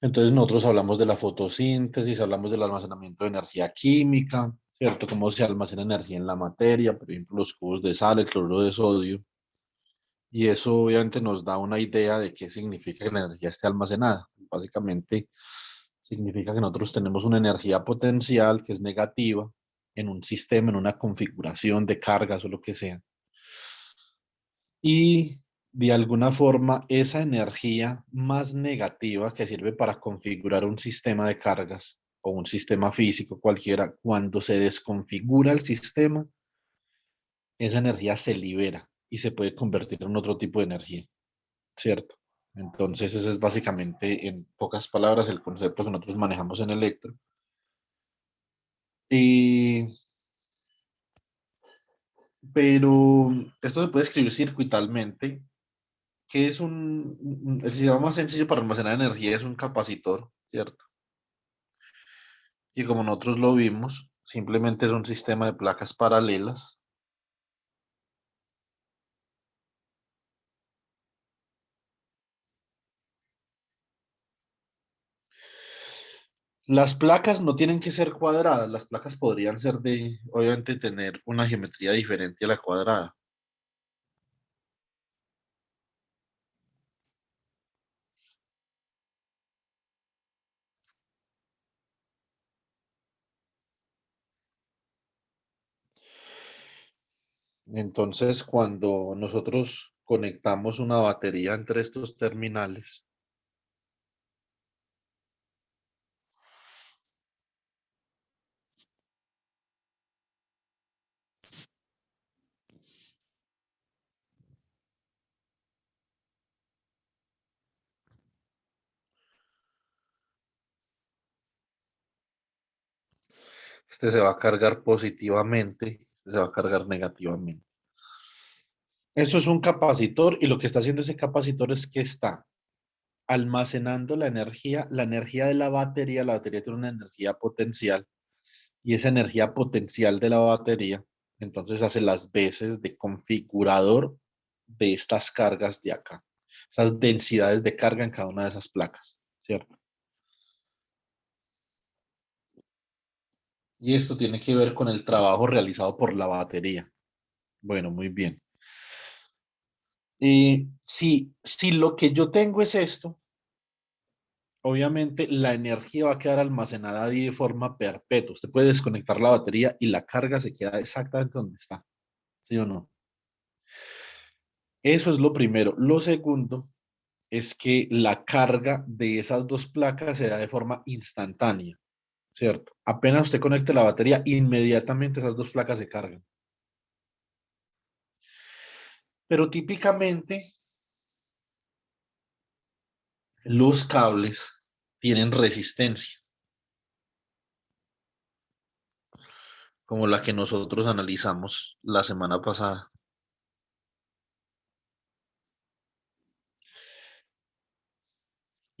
Entonces nosotros hablamos de la fotosíntesis, hablamos del almacenamiento de energía química, ¿cierto? Cómo se almacena energía en la materia, por ejemplo, los cubos de sal, el cloruro de sodio. Y eso obviamente nos da una idea de qué significa que la energía esté almacenada. Básicamente significa que nosotros tenemos una energía potencial que es negativa en un sistema, en una configuración de cargas o lo que sea. Y de alguna forma esa energía más negativa que sirve para configurar un sistema de cargas o un sistema físico cualquiera, cuando se desconfigura el sistema, esa energía se libera y se puede convertir en otro tipo de energía, ¿cierto? Entonces ese es básicamente, en pocas palabras, el concepto que nosotros manejamos en Electro. Y, pero esto se puede escribir circuitalmente, que es el sistema más sencillo para almacenar energía es un capacitor, ¿cierto? Y como nosotros lo vimos, simplemente es un sistema de placas paralelas. Las placas no tienen que ser cuadradas, las placas podrían ser obviamente, tener una geometría diferente a la cuadrada. Entonces, cuando nosotros conectamos una batería entre estos terminales, este se va a cargar positivamente, este se va a cargar negativamente. Eso es un capacitor y lo que está haciendo ese capacitor es que está almacenando la energía de la batería tiene una energía potencial y esa energía potencial de la batería entonces hace las veces de configurador de estas cargas de acá, esas densidades de carga en cada una de esas placas, ¿cierto? Y esto tiene que ver con el trabajo realizado por la batería. Bueno, muy bien. Si lo que yo tengo es esto, obviamente la energía va a quedar almacenada ahí de forma perpetua. Usted puede desconectar la batería y la carga se queda exactamente donde está, ¿sí o no? Eso es lo primero. Lo segundo es que la carga de esas dos placas se da de forma instantánea, ¿cierto? Apenas usted conecte la batería, inmediatamente esas dos placas se cargan. Pero típicamente los cables tienen resistencia, como la que nosotros analizamos la semana pasada.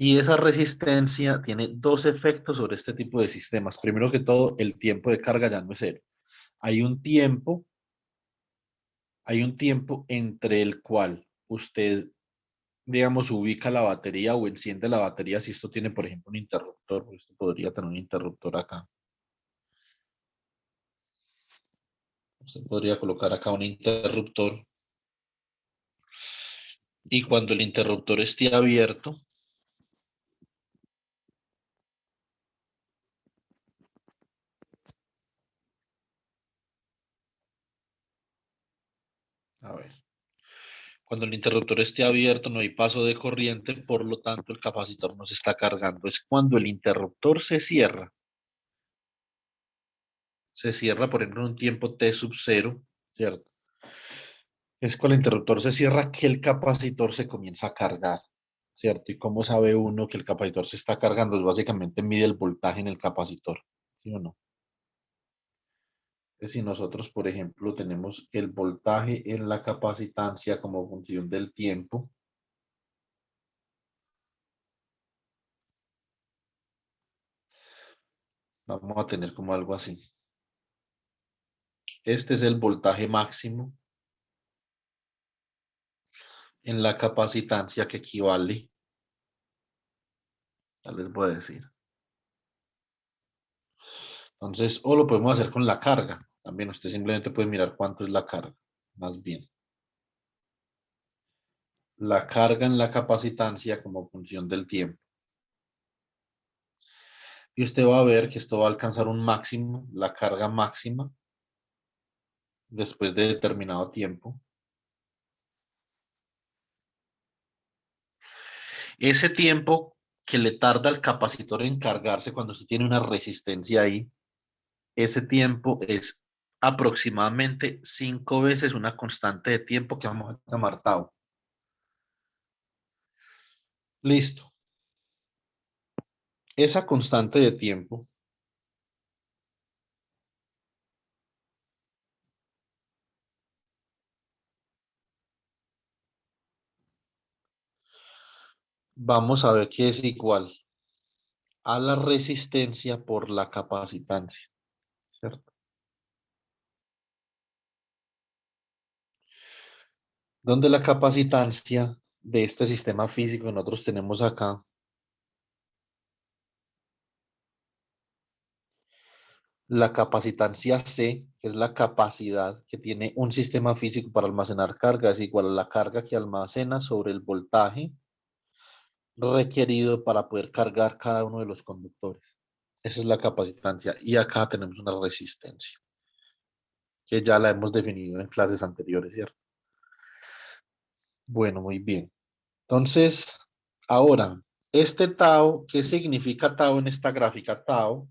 Y esa resistencia tiene dos efectos sobre este tipo de sistemas. Primero que todo, el tiempo de carga ya no es cero. Hay un tiempo, hay un tiempo entre el cual usted, digamos, ubica la batería o enciende la batería. Si esto tiene, por ejemplo, un interruptor, pues esto podría tener un interruptor acá. Usted podría colocar acá un interruptor y cuando el interruptor esté abierto, a ver, cuando el interruptor esté abierto no hay paso de corriente, por lo tanto el capacitor no se está cargando. Es cuando el interruptor se cierra, por ejemplo, en un tiempo T sub cero, ¿cierto? Es cuando el interruptor se cierra que el capacitor se comienza a cargar, ¿cierto? ¿Y cómo sabe uno que el capacitor se está cargando? Es básicamente mide el voltaje en el capacitor, ¿sí o no? Es si nosotros, por ejemplo, tenemos el voltaje en la capacitancia como función del tiempo, vamos a tener como algo así. Este es el voltaje máximo en la capacitancia que equivale Ya les voy a decir. Entonces, o lo podemos hacer con la carga. También usted simplemente puede mirar cuánto es la carga, más bien. La carga en la capacitancia como función del tiempo. Y usted va a ver que esto va a alcanzar un máximo, la carga máxima, después de determinado tiempo. Ese tiempo que le tarda al capacitor en cargarse cuando usted tiene una resistencia ahí, ese tiempo es aproximadamente 5 veces una constante de tiempo que vamos a llamar tau. Listo. Esa constante de tiempo vamos a ver que es igual a la resistencia por la capacitancia, ¿cierto? Donde la capacitancia de este sistema físico que nosotros tenemos acá, la capacitancia C, que es la capacidad que tiene un sistema físico para almacenar carga, es igual a la carga que almacena sobre el voltaje requerido para poder cargar cada uno de los conductores. Esa es la capacitancia. Y acá tenemos una resistencia, que ya la hemos definido en clases anteriores, ¿cierto? Bueno, muy bien. Entonces, ahora, este tau, ¿qué significa tau en esta gráfica? Tau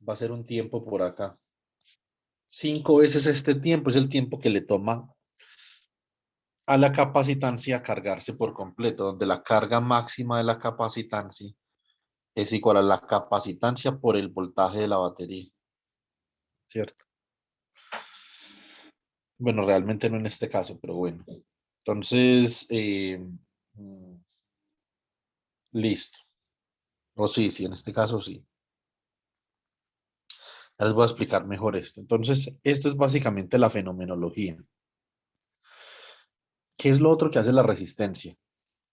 va a ser un tiempo por acá. 5 veces este tiempo es el tiempo que le toma a la capacitancia cargarse por completo, donde la carga máxima de la capacitancia es igual a la capacitancia por el voltaje de la batería, ¿cierto? Bueno, realmente no en este caso, pero bueno. Entonces, mm, listo. O sí, sí, en este caso sí. Ya les voy a explicar mejor esto. Entonces, esto es básicamente la fenomenología. ¿Qué es lo otro que hace la resistencia?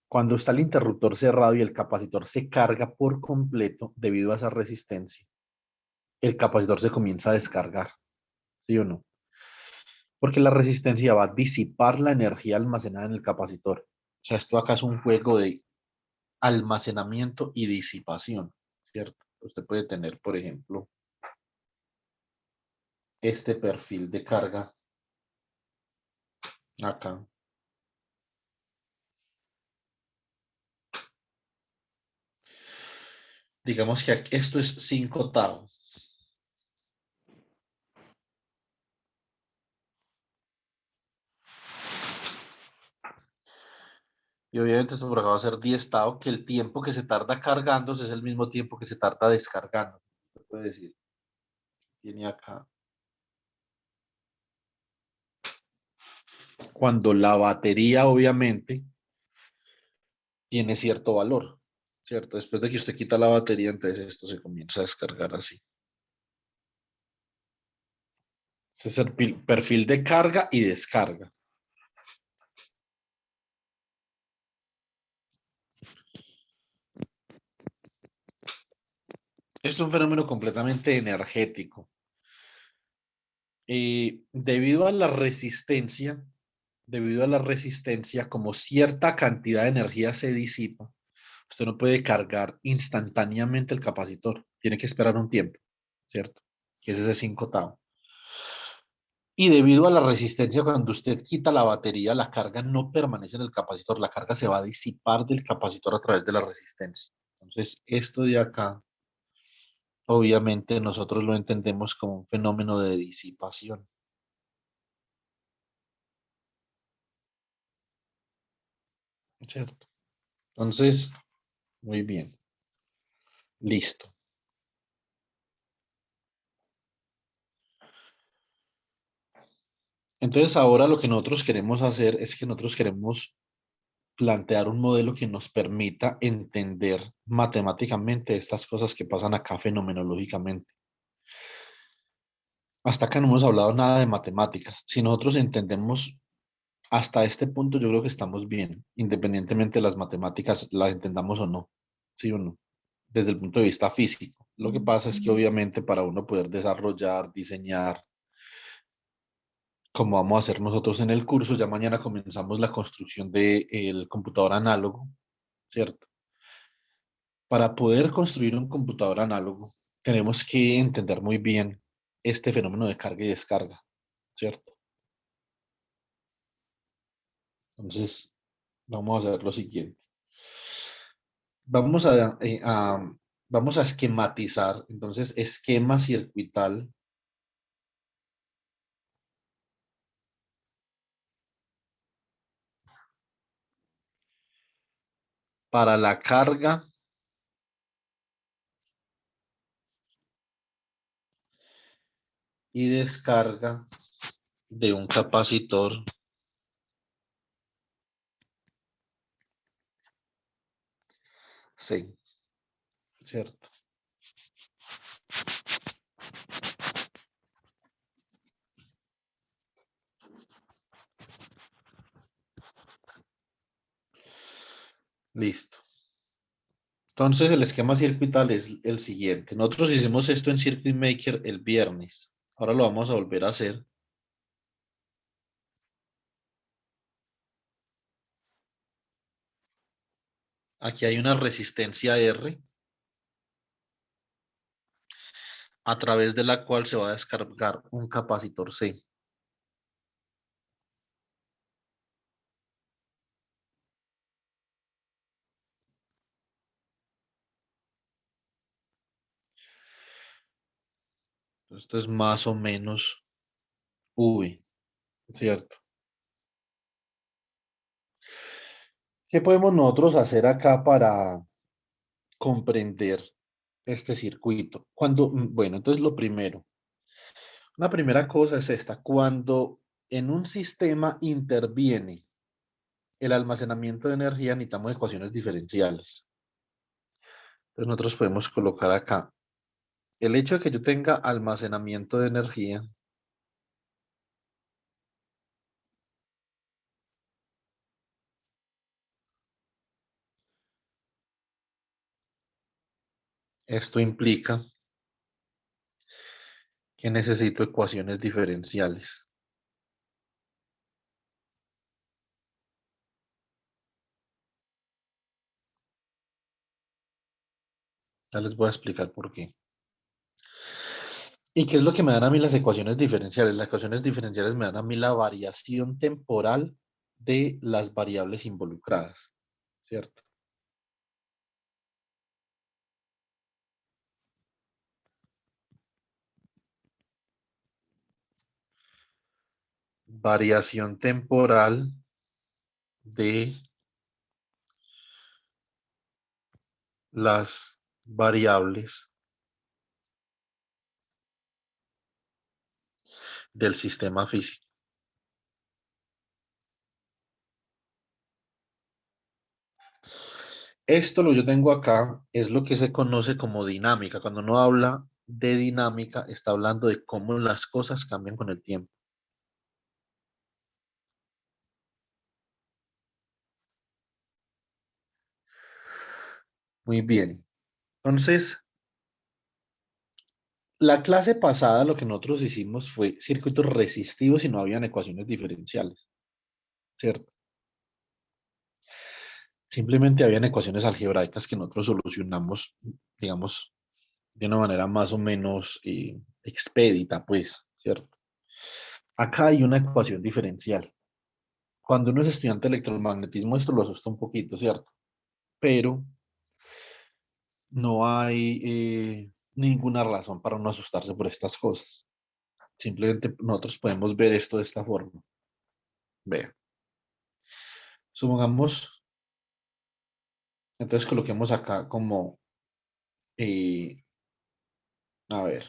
Cuando está el interruptor cerrado y el capacitor se carga por completo debido a esa resistencia, el capacitor se comienza a descargar, ¿sí o no? Porque la resistencia va a disipar la energía almacenada en el capacitor. O sea, esto acá es un juego de almacenamiento y disipación, ¿cierto? Usted puede tener, por ejemplo, este perfil de carga acá. Digamos que esto es 5 tau. Y obviamente esto por acá va a ser 10 tau, que el tiempo que se tarda cargándose es el mismo tiempo que se tarda descargando. Se puede decir, tiene acá. Cuando la batería, obviamente, tiene cierto valor, ¿cierto? Después de que usted quita la batería, entonces esto se comienza a descargar así. Ese es el perfil de carga y descarga. Es un fenómeno completamente energético. Debido a la resistencia, como cierta cantidad de energía se disipa, usted no puede cargar instantáneamente el capacitor. Tiene que esperar un tiempo, ¿cierto? Que es ese 5 tau. Y debido a la resistencia, cuando usted quita la batería, la carga no permanece en el capacitor, la carga se va a disipar del capacitor a través de la resistencia. Entonces, esto de acá, obviamente nosotros lo entendemos como un fenómeno de disipación, ¿cierto? Entonces, muy bien, listo. Entonces, ahora lo que nosotros queremos hacer es que nosotros queremos plantear un modelo que nos permita entender matemáticamente estas cosas que pasan acá fenomenológicamente. Hasta acá no hemos hablado nada de matemáticas. Si nosotros entendemos Hasta este punto yo creo que estamos bien, independientemente de las matemáticas, las entendamos o no, sí o no, desde el punto de vista físico. Lo que pasa es que obviamente para uno poder desarrollar, diseñar, como vamos a hacer nosotros en el curso, ya mañana comenzamos la construcción del computador análogo, ¿cierto? Para poder construir un computador análogo, tenemos que entender muy bien este fenómeno de carga y descarga, ¿cierto? Entonces, vamos a hacer lo siguiente. Vamos vamos a esquematizar, entonces, esquema circuital para la carga y descarga de un capacitor, sí, ¿cierto? Listo. Entonces, el esquema circuital es el siguiente. Nosotros hicimos esto en Circuit Maker el viernes. Ahora lo vamos a volver a hacer. Aquí hay una resistencia R a través de la cual se va a descargar un capacitor C. Esto es más o menos V, ¿cierto? ¿Qué podemos nosotros hacer acá para comprender este circuito? Bueno, entonces lo primero, una primera cosa es esta, cuando en un sistema interviene el almacenamiento de energía, necesitamos ecuaciones diferenciales. Entonces nosotros podemos colocar acá, el hecho de que yo tenga almacenamiento de energía, esto implica que necesito ecuaciones diferenciales. Ya les voy a explicar por qué. ¿Y qué es lo que me dan a mí las ecuaciones diferenciales? Las ecuaciones diferenciales me dan a mí la variación temporal de las variables involucradas, ¿cierto? Variación temporal de las variables del sistema físico. Esto lo que yo tengo acá es lo que se conoce como dinámica. Cuando uno habla de dinámica, está hablando de cómo las cosas cambian con el tiempo. Muy bien. Entonces, la clase pasada lo que nosotros hicimos fue circuitos resistivos y no habían ecuaciones diferenciales, ¿cierto? Simplemente habían ecuaciones algebraicas que nosotros solucionamos, digamos, de una manera más o menos expedita, pues, ¿cierto? Acá hay una ecuación diferencial. Cuando uno es estudiante de electromagnetismo, esto lo asusta un poquito, ¿cierto? Pero no hay ninguna razón para no asustarse por estas cosas. Simplemente nosotros podemos ver esto de esta forma. Vean, supongamos, entonces coloquemos acá como, eh, a ver,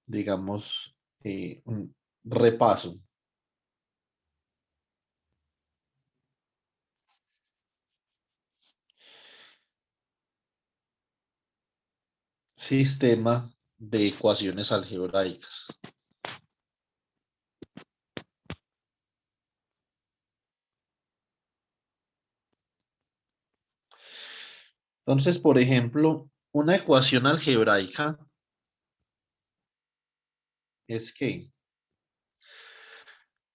digamos, un repaso. Sistema de ecuaciones algebraicas. Entonces, por ejemplo, una ecuación algebraica es que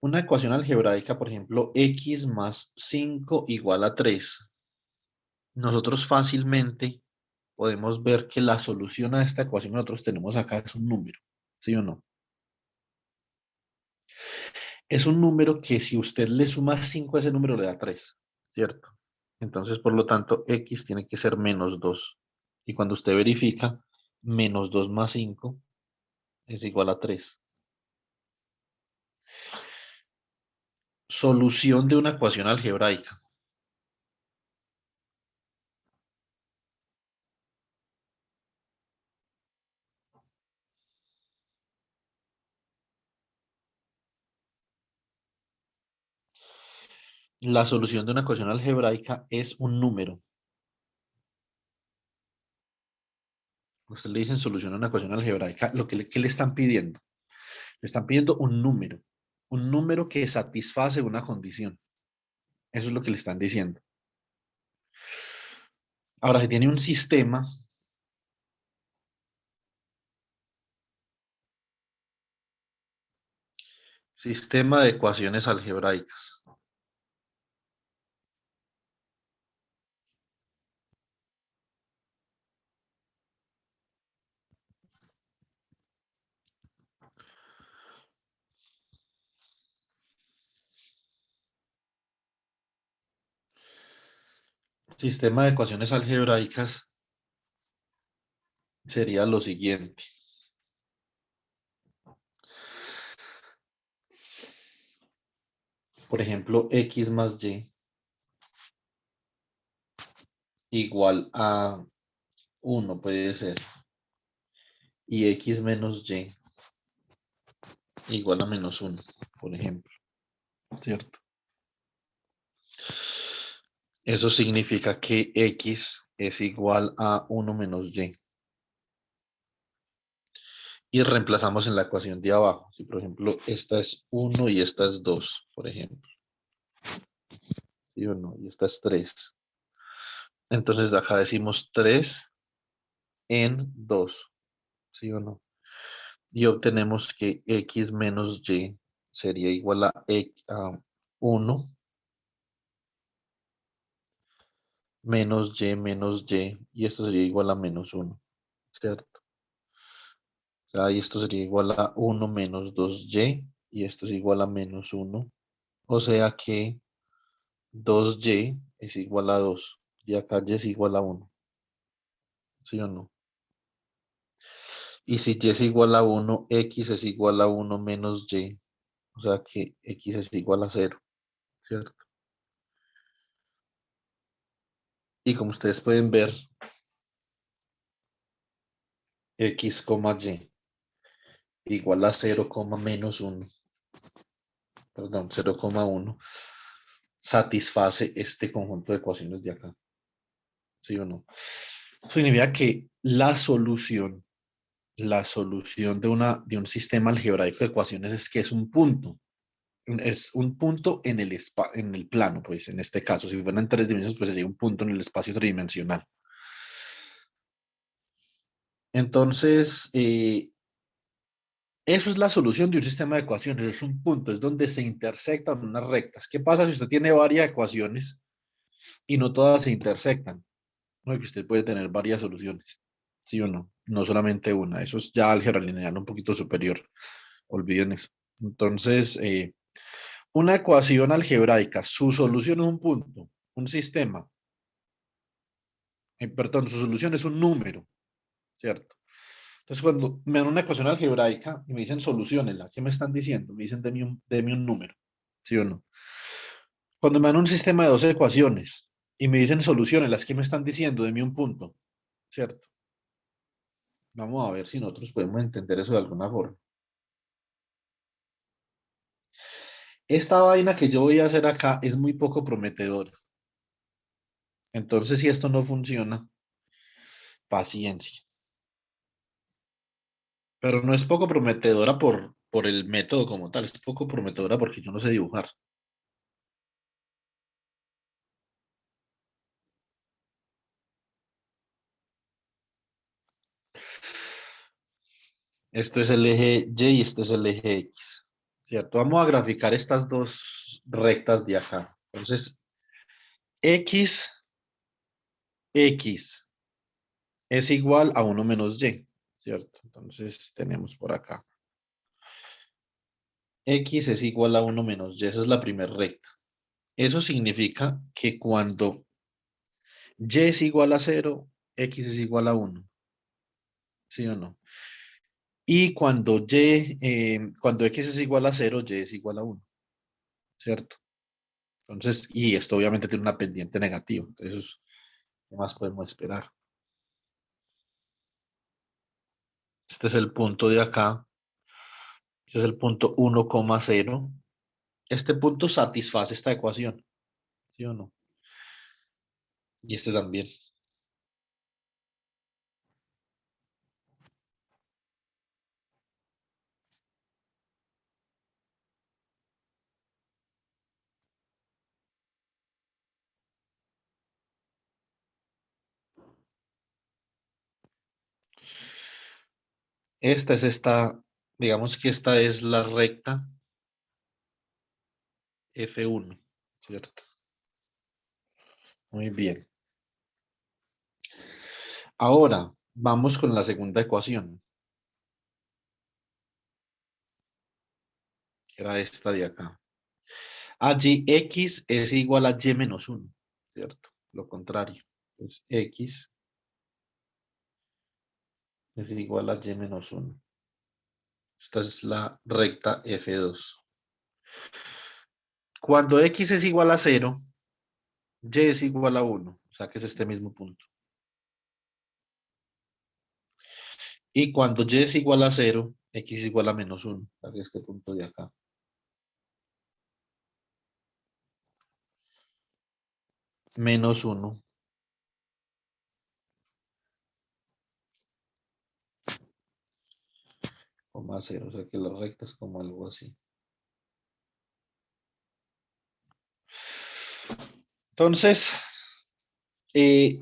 una ecuación algebraica, por ejemplo, x más 5 igual a 3. Nosotros fácilmente podemos ver que la solución a esta ecuación que nosotros tenemos acá es un número, ¿sí o no? Es un número que si usted le suma 5 a ese número le da 3, ¿cierto? Entonces, por lo tanto, x tiene que ser menos 2. Y cuando usted verifica, menos 2 más 5 es igual a 3. Solución de una ecuación algebraica. La solución de una ecuación algebraica es un número. Usted le dicen solución a una ecuación algebraica, ¿qué le están pidiendo? Le están pidiendo un número que satisface una condición. Eso es lo que le están diciendo. Ahora, si tiene un sistema de ecuaciones algebraicas. Sistema de ecuaciones algebraicas sería lo siguiente. Por ejemplo, x más y igual a 1 puede ser. Y x menos y igual a menos 1, por ejemplo. ¿Cierto? Eso significa que x es igual a 1 menos y. Y reemplazamos en la ecuación de abajo. Si, por ejemplo, esta es 1 y esta es 2, por ejemplo. ¿Sí o no? Y esta es 3. Entonces acá decimos 3 en 2. ¿Sí o no? Y obtenemos que x menos y sería igual a 1 menos y esto sería igual a menos 1, ¿cierto? O sea, y esto sería igual a 1 menos 2y esto es igual a menos 1. O sea que 2y es igual a 2 y acá y es igual a 1, ¿sí o no? Y si y es igual a 1, x es igual a 1 menos y, o sea que x es igual a 0, ¿cierto? Y como ustedes pueden ver, x, y igual a 0, menos 1, perdón, 0,1, satisface este conjunto de ecuaciones de acá, ¿sí o no? Significa que la solución de un sistema algebraico de ecuaciones es que es un punto. Es un punto en el plano, pues en este caso, si fueran 3 dimensiones, pues sería un punto en el espacio tridimensional. Entonces, eso es la solución de un sistema de ecuaciones, es un punto, es donde se intersectan unas rectas. ¿Qué pasa si usted tiene varias ecuaciones y no todas se intersectan? No, que usted puede tener varias soluciones, ¿sí o no? No solamente una, eso es ya álgebra lineal un poquito superior, olviden eso. Entonces, una ecuación algebraica, su solución es un punto, un sistema, perdón, su solución es un número, ¿cierto? Entonces, cuando me dan una ecuación algebraica y me dicen solucionela, ¿qué me están diciendo? Me dicen deme un número, ¿sí o no? Cuando me dan un sistema de dos ecuaciones y me dicen solucionelas, ¿qué me están diciendo? Deme un punto, ¿cierto? Vamos a ver si nosotros podemos entender eso de alguna forma. Esta vaina que yo voy a hacer acá es muy poco prometedora. Entonces, si esto no funciona, paciencia. Pero no es poco prometedora por el método como tal, es poco prometedora porque yo no sé dibujar. Esto es el eje Y y esto es el eje X. ¿Cierto? Vamos a graficar estas dos rectas de acá. Entonces, X, X es igual a 1 menos Y. ¿Cierto? Entonces, tenemos por acá. X es igual a 1 menos Y. Esa es la primera recta. Eso significa que cuando Y es igual a 0, X es igual a 1. ¿Sí o no? Y cuando X es igual a 0, Y es igual a 1. ¿Cierto? Entonces, y esto obviamente tiene una pendiente negativa. Entonces, ¿qué más podemos esperar? Este es el punto de acá. Este es el punto 1,0. Este punto satisface esta ecuación. ¿Sí o no? Y este también. Digamos que esta es la recta F1, ¿cierto? Muy bien. Ahora, vamos con la segunda ecuación, que era esta de acá. Allí X es igual a Y menos 1, ¿cierto? Lo contrario. Pues X es igual a Y menos 1. Esta es la recta F2. Cuando X es igual a 0, Y es igual a 1. O sea que es este mismo punto. Y cuando Y es igual a 0, X es igual a menos 1. O sea que este punto de acá. Menos 1, coma 0. O sea que la recta es como algo así. Entonces, eh,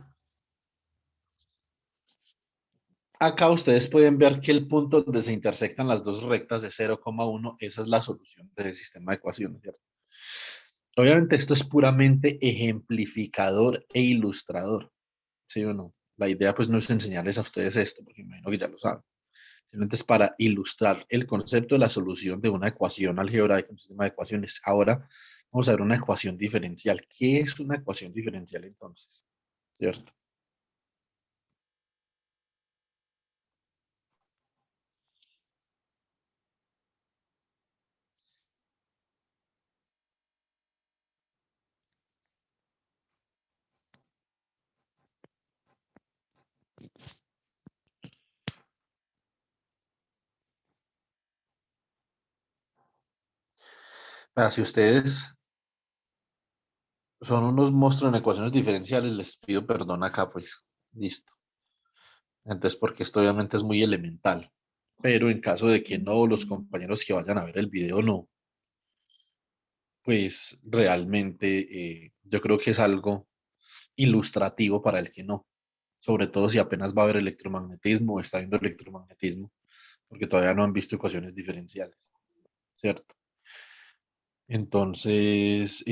acá ustedes pueden ver que el punto donde se intersectan las dos rectas de 0,1, esa es la solución del sistema de ecuaciones, ¿cierto? Obviamente esto es puramente ejemplificador e ilustrador, ¿sí o no? La idea pues no es enseñarles a ustedes esto, porque me imagino que ya lo saben. Simplemente es para ilustrar el concepto de la solución de una ecuación algebraica, un sistema de ecuaciones. Ahora vamos a ver una ecuación diferencial. ¿Qué es una ecuación diferencial entonces? ¿Cierto? Para si ustedes son unos monstruos en ecuaciones diferenciales, les pido perdón acá, pues. Listo. Entonces, porque esto obviamente es muy elemental. Pero en caso de que no, los compañeros que vayan a ver el video no, pues realmente yo creo que es algo ilustrativo para el que no. Sobre todo si apenas va a ver electromagnetismo o está viendo electromagnetismo, porque todavía no han visto ecuaciones diferenciales, ¿cierto? Entonces,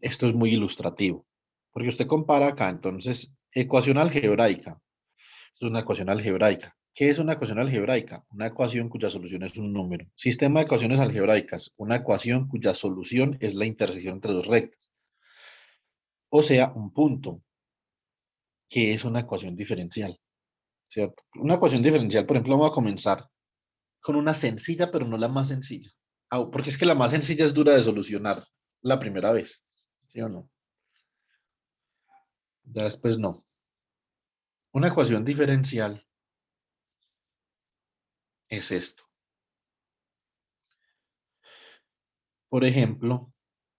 esto es muy ilustrativo, porque usted compara acá, entonces, ecuación algebraica. Esto es una ecuación algebraica. ¿Qué es una ecuación algebraica? Una ecuación cuya solución es un número. Sistema de ecuaciones algebraicas. Una ecuación cuya solución es la intersección entre dos rectas. O sea, un punto, que es una ecuación diferencial, ¿cierto? Una ecuación diferencial, por ejemplo, vamos a comenzar con una sencilla, pero no la más sencilla. Porque es que la más sencilla es dura de solucionar la primera vez, ¿sí o no? Ya después no. Una ecuación diferencial es esto. Por ejemplo,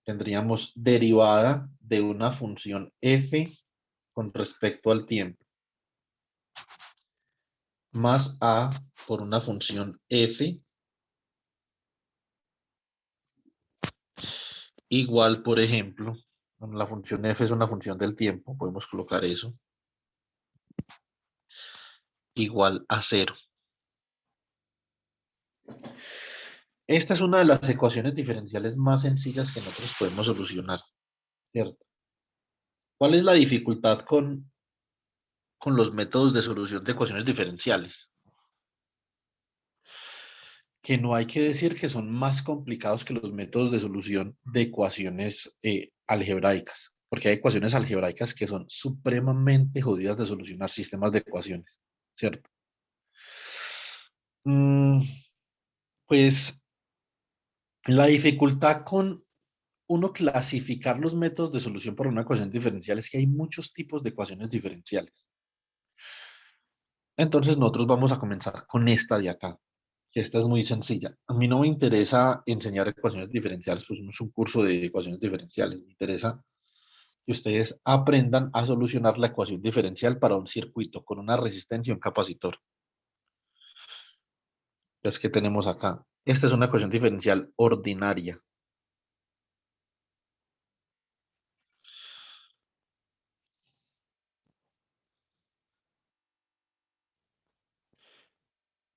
tendríamos derivada de una función f con respecto al tiempo, más a por una función f igual, por ejemplo, bueno, la función f es una función del tiempo, podemos colocar eso, igual a cero. Esta es una de las ecuaciones diferenciales más sencillas que nosotros podemos solucionar, ¿cierto? ¿Cuál es la dificultad con los métodos de solución de ecuaciones diferenciales? Que no hay que decir que son más complicados que los métodos de solución de ecuaciones algebraicas, porque hay ecuaciones algebraicas que son supremamente jodidas de solucionar sistemas de ecuaciones, ¿cierto? Mm, pues la dificultad con uno clasificar los métodos de solución para una ecuación diferencial es que hay muchos tipos de ecuaciones diferenciales. Entonces nosotros vamos a comenzar con esta de acá, que esta es muy sencilla. A mí no me interesa enseñar ecuaciones diferenciales, pues no es un curso de ecuaciones diferenciales. Me interesa que ustedes aprendan a solucionar la ecuación diferencial para un circuito con una resistencia y un capacitor. Entonces, ¿qué tenemos acá? Esta es una ecuación diferencial ordinaria.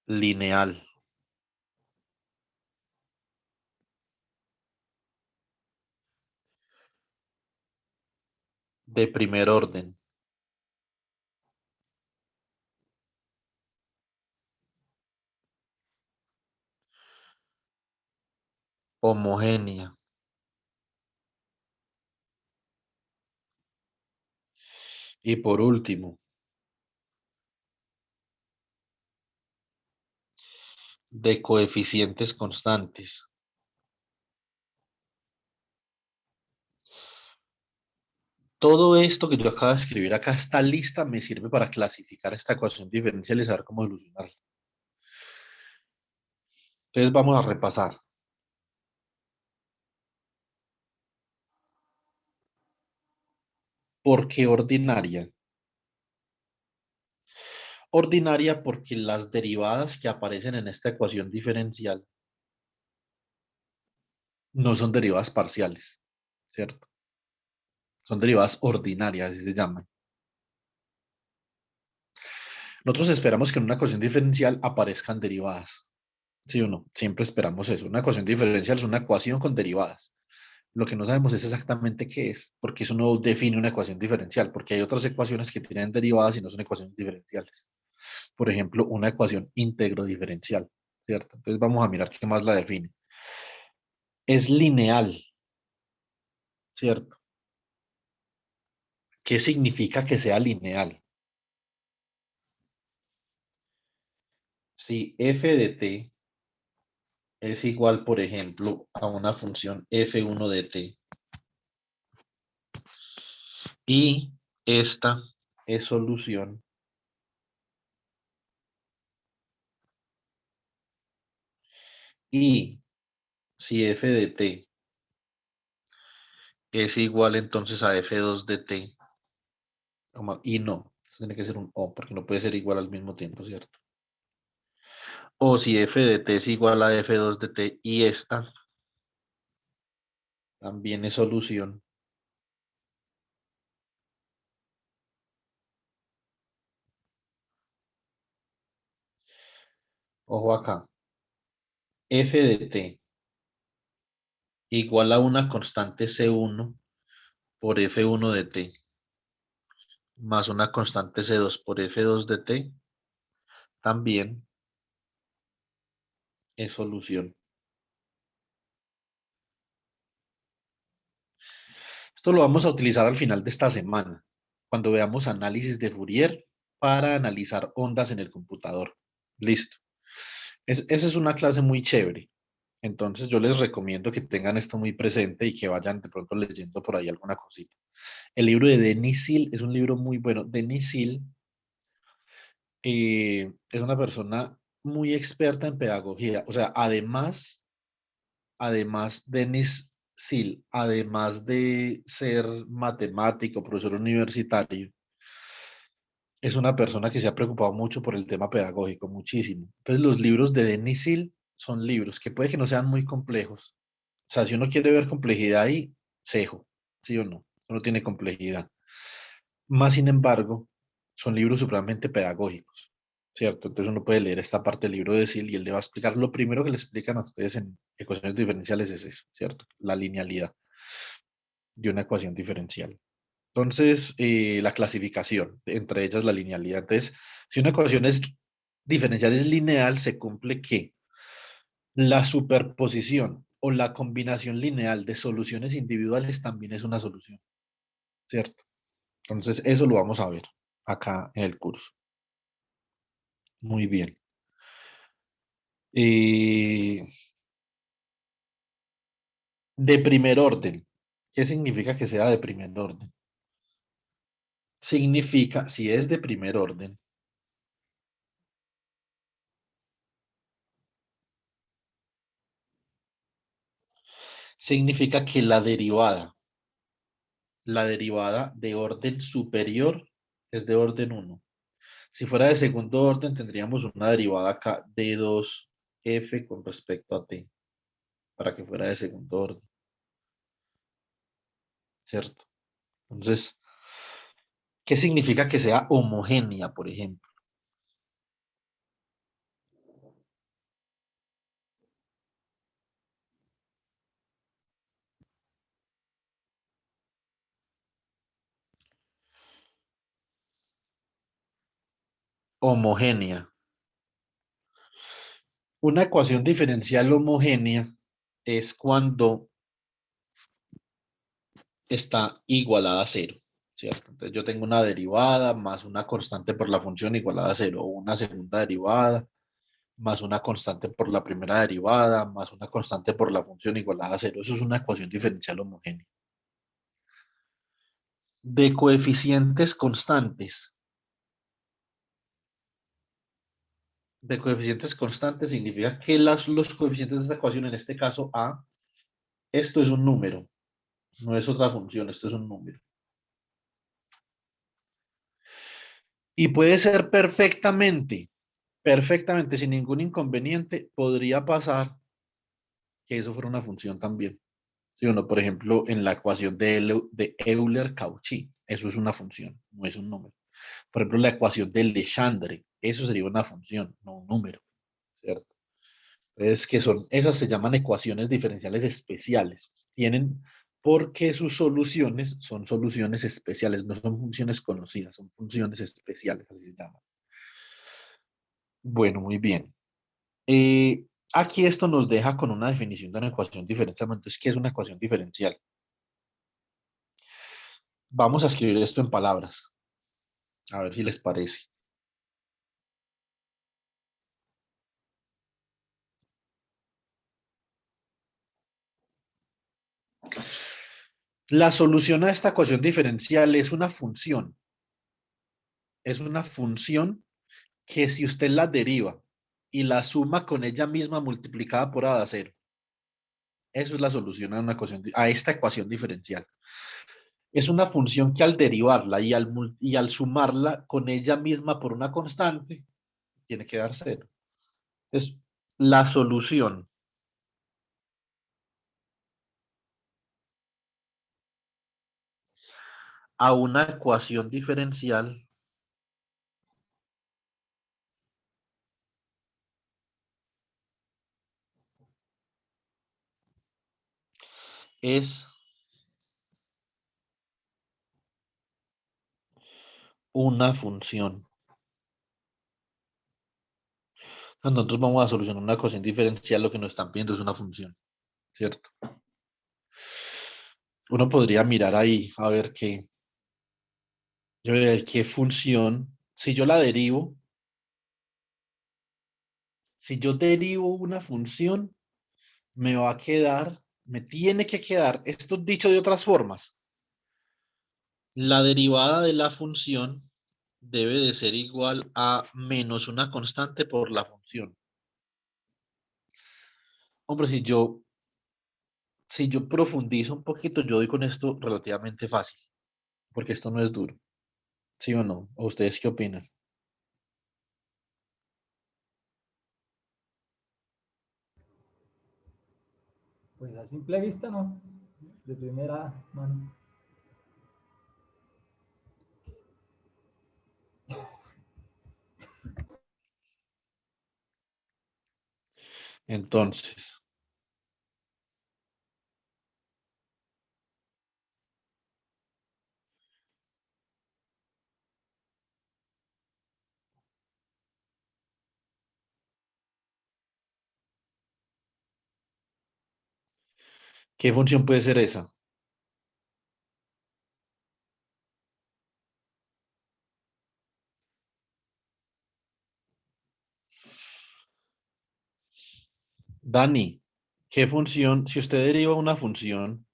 Lineal, de primer orden, homogénea y por último, de coeficientes constantes. Todo esto que yo acabo de escribir acá, esta lista me sirve para clasificar esta ecuación diferencial y saber cómo solucionarla. Entonces vamos a repasar. ¿Por qué ordinaria? Ordinaria porque las derivadas que aparecen en esta ecuación diferencial no son derivadas parciales, ¿cierto? Son derivadas ordinarias, así se llaman. Nosotros esperamos que en una ecuación diferencial aparezcan derivadas. ¿Sí o no? Siempre esperamos eso. Una ecuación diferencial es una ecuación con derivadas. Lo que no sabemos es exactamente qué es, porque eso no define una ecuación diferencial, porque hay otras ecuaciones que tienen derivadas y no son ecuaciones diferenciales. Por ejemplo, una ecuación íntegro diferencial, ¿cierto? Entonces vamos a mirar qué más la define. Es lineal, ¿cierto? ¿Qué significa que sea lineal? Si f de t es igual, por ejemplo, a una función f1 de t y esta es solución y si f de t es igual entonces a f2 de t y no, tiene que ser un o porque no puede ser igual al mismo tiempo, ¿cierto? O si f de t es igual a f2 de t y esta también es solución. Ojo acá, f de t igual a una constante C1 por F1 de t más una constante C2 por F2 de t también es solución. Esto lo vamos a utilizar al final de esta semana, cuando veamos análisis de Fourier para analizar ondas en el computador. Listo. Esa es una clase muy chévere. Entonces yo les recomiendo que tengan esto muy presente y que vayan de pronto leyendo por ahí alguna cosita. El libro de Denis Seal es un libro muy bueno. Denis Seal es una persona muy experta en pedagogía. O sea, además, Denis Seal, además de ser matemático, profesor universitario, es una persona que se ha preocupado mucho por el tema pedagógico, muchísimo. Entonces, los libros de Denis Seal son libros que puede que no sean muy complejos. O sea, si uno quiere ver complejidad ahí, cejo, ¿sí o no? No tiene complejidad. Más sin embargo, son libros supremamente pedagógicos. ¿cierto? Entonces uno puede leer esta parte del libro de Seal y él le va a explicar, lo primero que le explican a ustedes en ecuaciones diferenciales es eso, ¿cierto? La linealidad de una ecuación diferencial. Entonces, la clasificación, entre ellas la linealidad. Entonces, si una ecuación es diferencial es lineal, se cumple que la superposición o la combinación lineal de soluciones individuales también es una solución, ¿cierto? Entonces, eso lo vamos a ver acá en el curso. Muy bien. Eh, de primer orden. ¿Qué significa que sea de primer orden? Significa, si es de primer orden, significa que la derivada de orden superior es de orden uno. Si fuera de segundo orden, tendríamos una derivada acá de 2f con respecto a t, para que fuera de segundo orden, ¿cierto? Entonces, ¿qué significa que sea homogénea, por ejemplo? Homogénea. Una ecuación diferencial homogénea es cuando está igualada a cero, ¿cierto? Entonces yo tengo una derivada más una constante por la función igualada a cero, o una segunda derivada más una constante por la primera derivada más una constante por la función igualada a cero. Eso es una ecuación diferencial homogénea. De coeficientes constantes. De coeficientes constantes significa que los coeficientes de esta ecuación, en este caso A, esto es un número, no es otra función, esto es un número. Y puede ser perfectamente, sin ningún inconveniente, podría pasar que eso fuera una función también. Si uno, por ejemplo, en la ecuación de Euler-Cauchy, eso es una función, no es un número. Por ejemplo, la ecuación de Legendre, eso sería una función, no un número, ¿cierto? Entonces, esas se llaman ecuaciones diferenciales especiales. Tienen, porque sus soluciones son soluciones especiales, no son funciones conocidas, son funciones especiales, así se llaman. Bueno, muy bien. Aquí esto nos deja con una definición de una ecuación diferencial. Entonces, ¿qué es una ecuación diferencial? Vamos a escribir esto en palabras, a ver si les parece. La solución a esta ecuación diferencial es una función que si usted la deriva y la suma con ella misma multiplicada por a da cero, eso es la solución a, a esta ecuación diferencial. Es una función que al derivarla y al sumarla con ella misma por una constante, tiene que dar cero. Es la solución a una ecuación diferencial es una función. Nosotros vamos a solucionar una ecuación diferencial, lo que nos están pidiendo es una función, ¿cierto? Uno podría mirar ahí a ver qué función, si yo derivo una función, me va a quedar, me tiene que quedar, esto dicho de otras formas, la derivada de la función debe de ser igual a menos una constante por la función. Hombre, si yo profundizo un poquito, yo doy con esto relativamente fácil, porque esto no es duro. ¿Sí o no? ¿O ustedes qué opinan? Pues a simple vista no, de primera mano. Entonces, ¿qué función puede ser esa? Dani, ¿qué función, si usted deriva una función,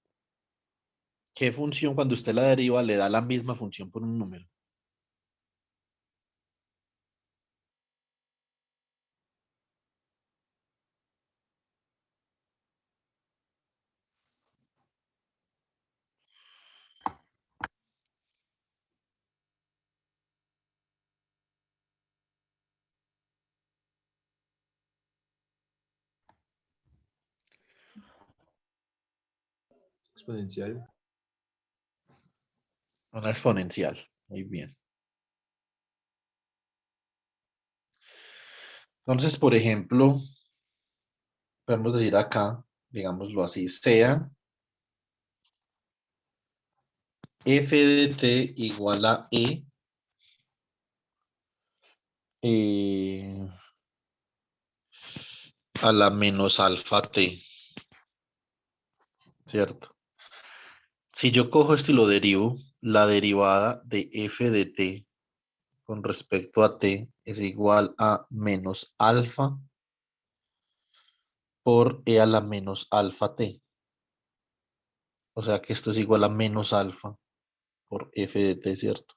qué función cuando usted la deriva le da la misma función por un número? Exponencial. Una exponencial. Muy bien. Entonces, por ejemplo, podemos decir acá, digámoslo así, sea f de t igual a eh, a la menos alfa t, ¿cierto? Si yo cojo esto y lo derivo, la derivada de f de t con respecto a t es igual a menos alfa por e a la menos alfa t. O sea que esto es igual a menos alfa por f de t, ¿cierto?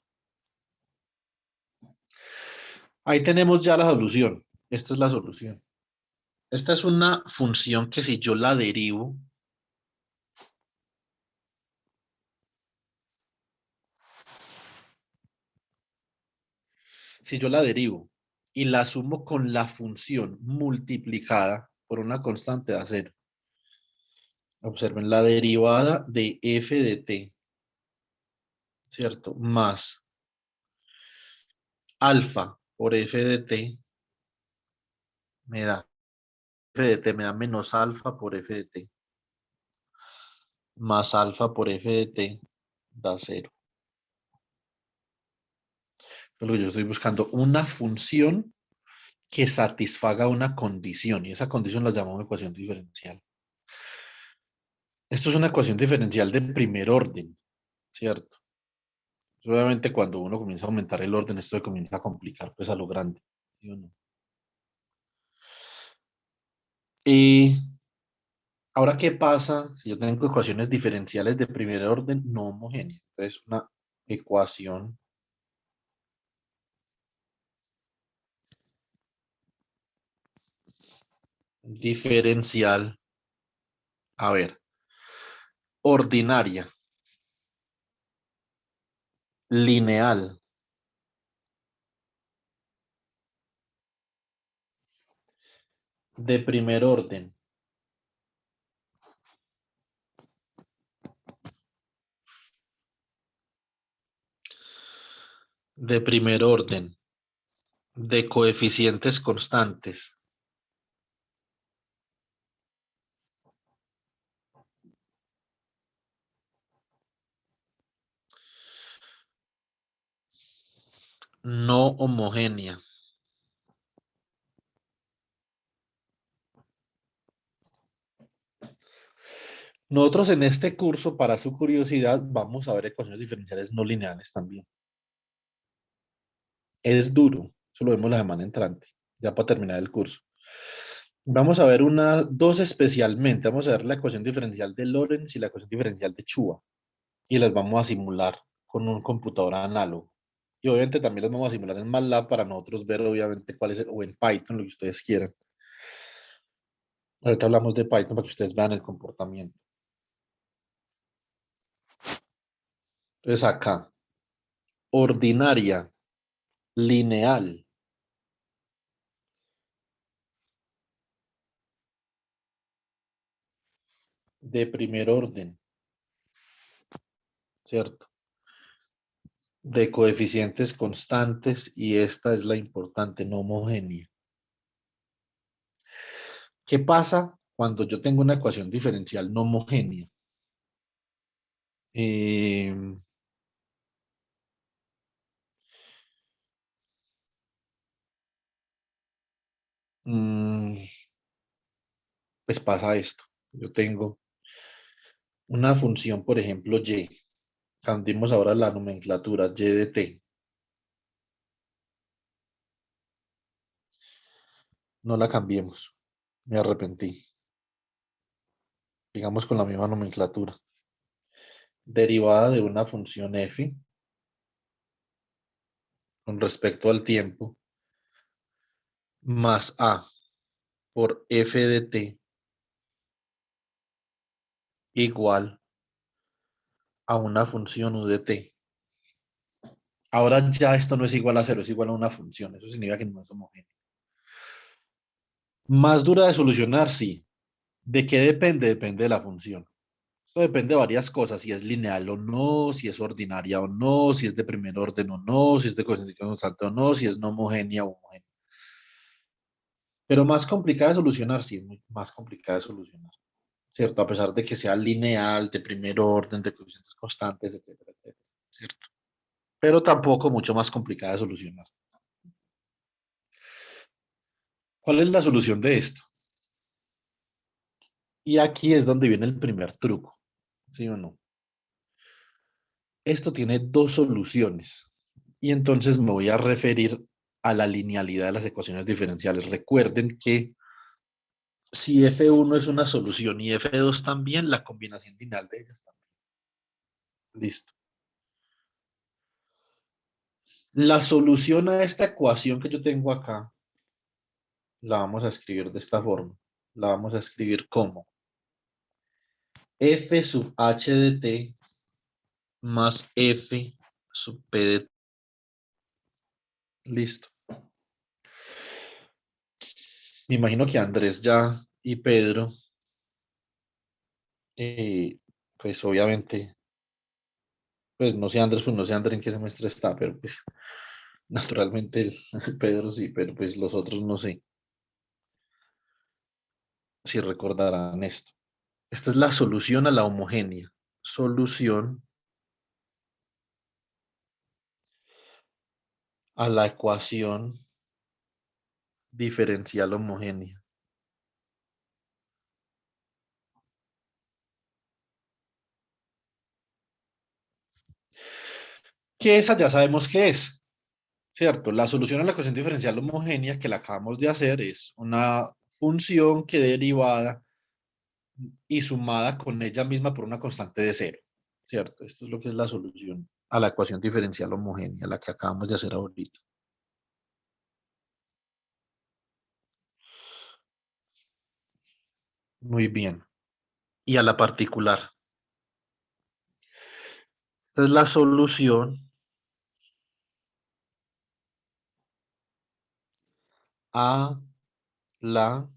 Ahí tenemos ya la solución. Esta es la solución. Esta es una función que si yo la derivo, si yo la derivo y la sumo con la función multiplicada por una constante a cero. Observen la derivada de f de t, ¿cierto? Más alfa por f de t me da f de t me da menos alfa por f de t más alfa por f de t da cero. Entonces yo estoy buscando una función que satisfaga una condición y esa condición la llamamos ecuación diferencial. Esto es una ecuación diferencial de primer orden, ¿cierto? Obviamente cuando uno comienza a aumentar el orden, esto se comienza a complicar pues a lo grande, ¿sí o no? Y ahora, ¿qué pasa si yo tengo ecuaciones diferenciales de primer orden no homogéneas? Entonces, una ecuación diferencial, a ver, ordinaria, lineal, de primer orden, de primer orden, de coeficientes constantes, no homogénea. Nosotros en este curso, para su curiosidad, vamos a ver ecuaciones diferenciales no lineales también. Es duro, eso lo vemos la semana entrante, ya para terminar el curso. Vamos a ver dos especialmente. Vamos a ver la ecuación diferencial de Lorentz y la ecuación diferencial de Chua. Y las vamos a simular con un computador análogo. Y obviamente también las vamos a simular en MATLAB para nosotros ver obviamente cuál es, o en Python, lo que ustedes quieran. Ahorita hablamos de Python para que ustedes vean el comportamiento. Entonces acá, ordinaria, lineal, de primer orden, ¿cierto? De coeficientes constantes y esta es la importante, no homogénea. ¿Qué pasa cuando yo tengo una ecuación diferencial no homogénea? Eh, mm, pues pasa esto. Yo tengo una función, por ejemplo, y. Cambiemos ahora la nomenclatura, y de t. No la cambiemos. Me arrepentí. Digamos con la misma nomenclatura. Derivada de una función f con respecto al tiempo más a por f de t igual a una función u de t. Ahora ya esto no es igual a cero, es igual a una función. Eso significa que no es homogéneo. Más dura de solucionar, sí. ¿De qué depende? Depende de la función. Esto depende de varias cosas, si es lineal o no, si es ordinaria o no, si es de primer orden o no, si es de cociente constante o no, si es no homogénea o homogénea. Pero más complicada de solucionar, sí, es más complicada de solucionar, ¿cierto? A pesar de que sea lineal, de primer orden, de coeficientes constantes, etcétera, etcétera, ¿cierto? Pero tampoco mucho más complicada de solucionar. ¿Cuál es la solución de esto? Y aquí es donde viene el primer truco, ¿sí o no? Esto tiene dos soluciones y entonces me voy a referir a la linealidad de las ecuaciones diferenciales. Recuerden que si F1 es una solución y F2 también, la combinación lineal de ellas también. Listo. La solución a esta ecuación que yo tengo acá, la vamos a escribir de esta forma. La vamos a escribir como F sub H de T más F sub P de T. Listo. Me imagino que Andrés ya y Pedro, eh, pues obviamente, pues no sé Andrés, pues no sé Andrés en qué semestre está, pero pues naturalmente Pedro sí, pero pues los otros no sé si recordarán esto. Esta es la solución a la homogénea. Solución a la ecuación diferencial homogénea. Que esa ya sabemos qué es, ¿cierto? La solución a la ecuación diferencial homogénea que la acabamos de hacer es una función que derivada y sumada con ella misma por una constante de cero, ¿cierto? Esto es lo que es la solución a la ecuación diferencial homogénea, la que acabamos de hacer ahorita. Muy bien. Y a la particular. Esta es la solución a la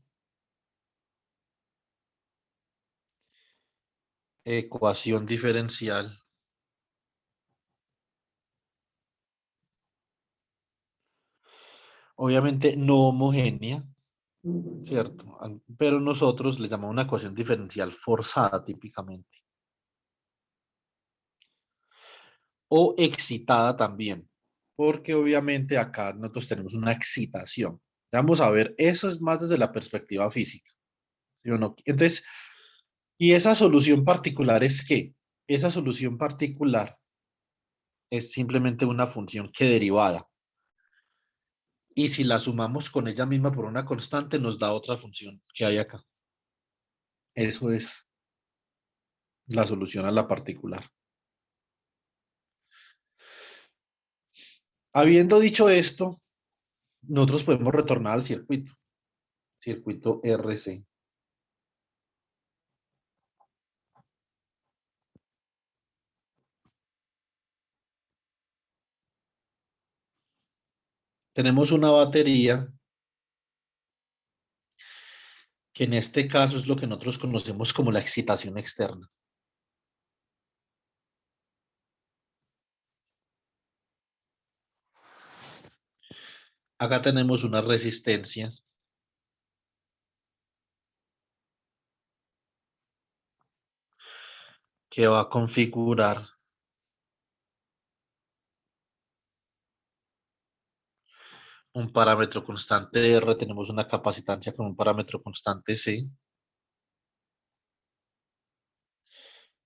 ecuación diferencial obviamente no homogénea, ¿cierto? Pero nosotros le llamamos una ecuación diferencial forzada típicamente. O excitada también, porque obviamente acá nosotros tenemos una excitación. Vamos a ver, eso es más desde la perspectiva física, ¿sí o no? Entonces, ¿y esa solución particular es qué? Esa solución particular es simplemente una función que derivada. Y si la sumamos con ella misma por una constante, nos da otra función que hay acá. Eso es la solución a la particular. Habiendo dicho esto, nosotros podemos retornar al circuito RC. Tenemos una batería que en este caso es lo que nosotros conocemos como la excitación externa. Acá tenemos una resistencia que va a configurar un parámetro constante R, tenemos una capacitancia con un parámetro constante C,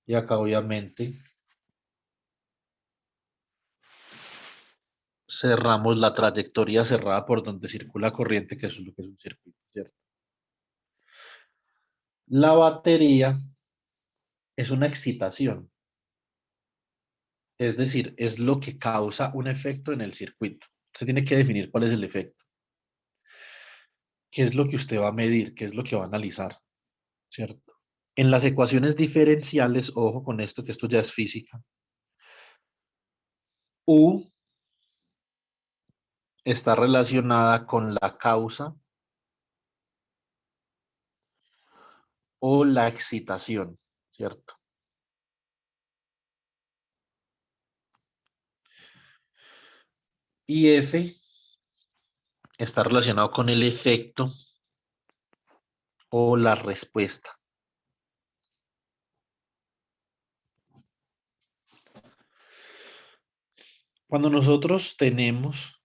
y acá obviamente cerramos la trayectoria cerrada por donde circula corriente, que eso es lo que es un circuito, ¿cierto? La batería es una excitación, es decir, es lo que causa un efecto en el circuito. Se tiene que definir cuál es el efecto, qué es lo que usted va a medir, qué es lo que va a analizar, ¿cierto? En las ecuaciones diferenciales, ojo con esto, que esto ya es física, U está relacionada con la causa o la excitación, ¿cierto? Y F está relacionado con el efecto o la respuesta. Cuando nosotros tenemos,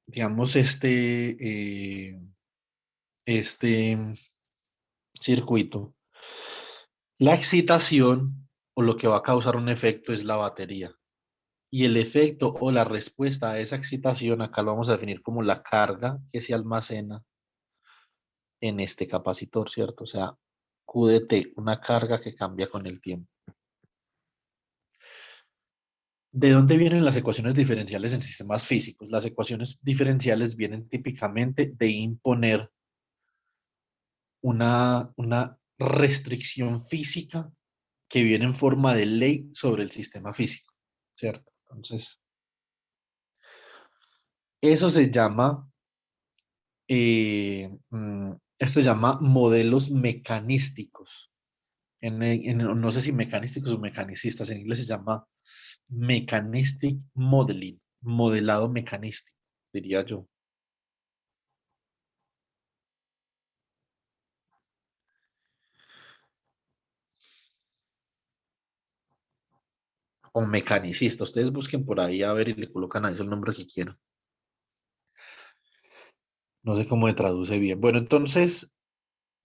digamos, este circuito, la excitación o lo que va a causar un efecto es la batería. Y el efecto o la respuesta a esa excitación, acá lo vamos a definir como la carga que se almacena en este capacitor, ¿cierto? O sea, Q de T, una carga que cambia con el tiempo. ¿De dónde vienen las ecuaciones diferenciales en sistemas físicos? Las ecuaciones diferenciales vienen típicamente de imponer una restricción física que viene en forma de ley sobre el sistema físico, ¿cierto? Entonces, eso se llama, esto se llama modelos mecanísticos. No sé si mecanísticos o mecanicistas, en inglés se llama mechanistic modeling, modelado mecanístico, diría yo. O mecanicista. Ustedes busquen por ahí a ver y le colocan a eso el nombre que quieran. No sé cómo se traduce bien. Bueno, entonces,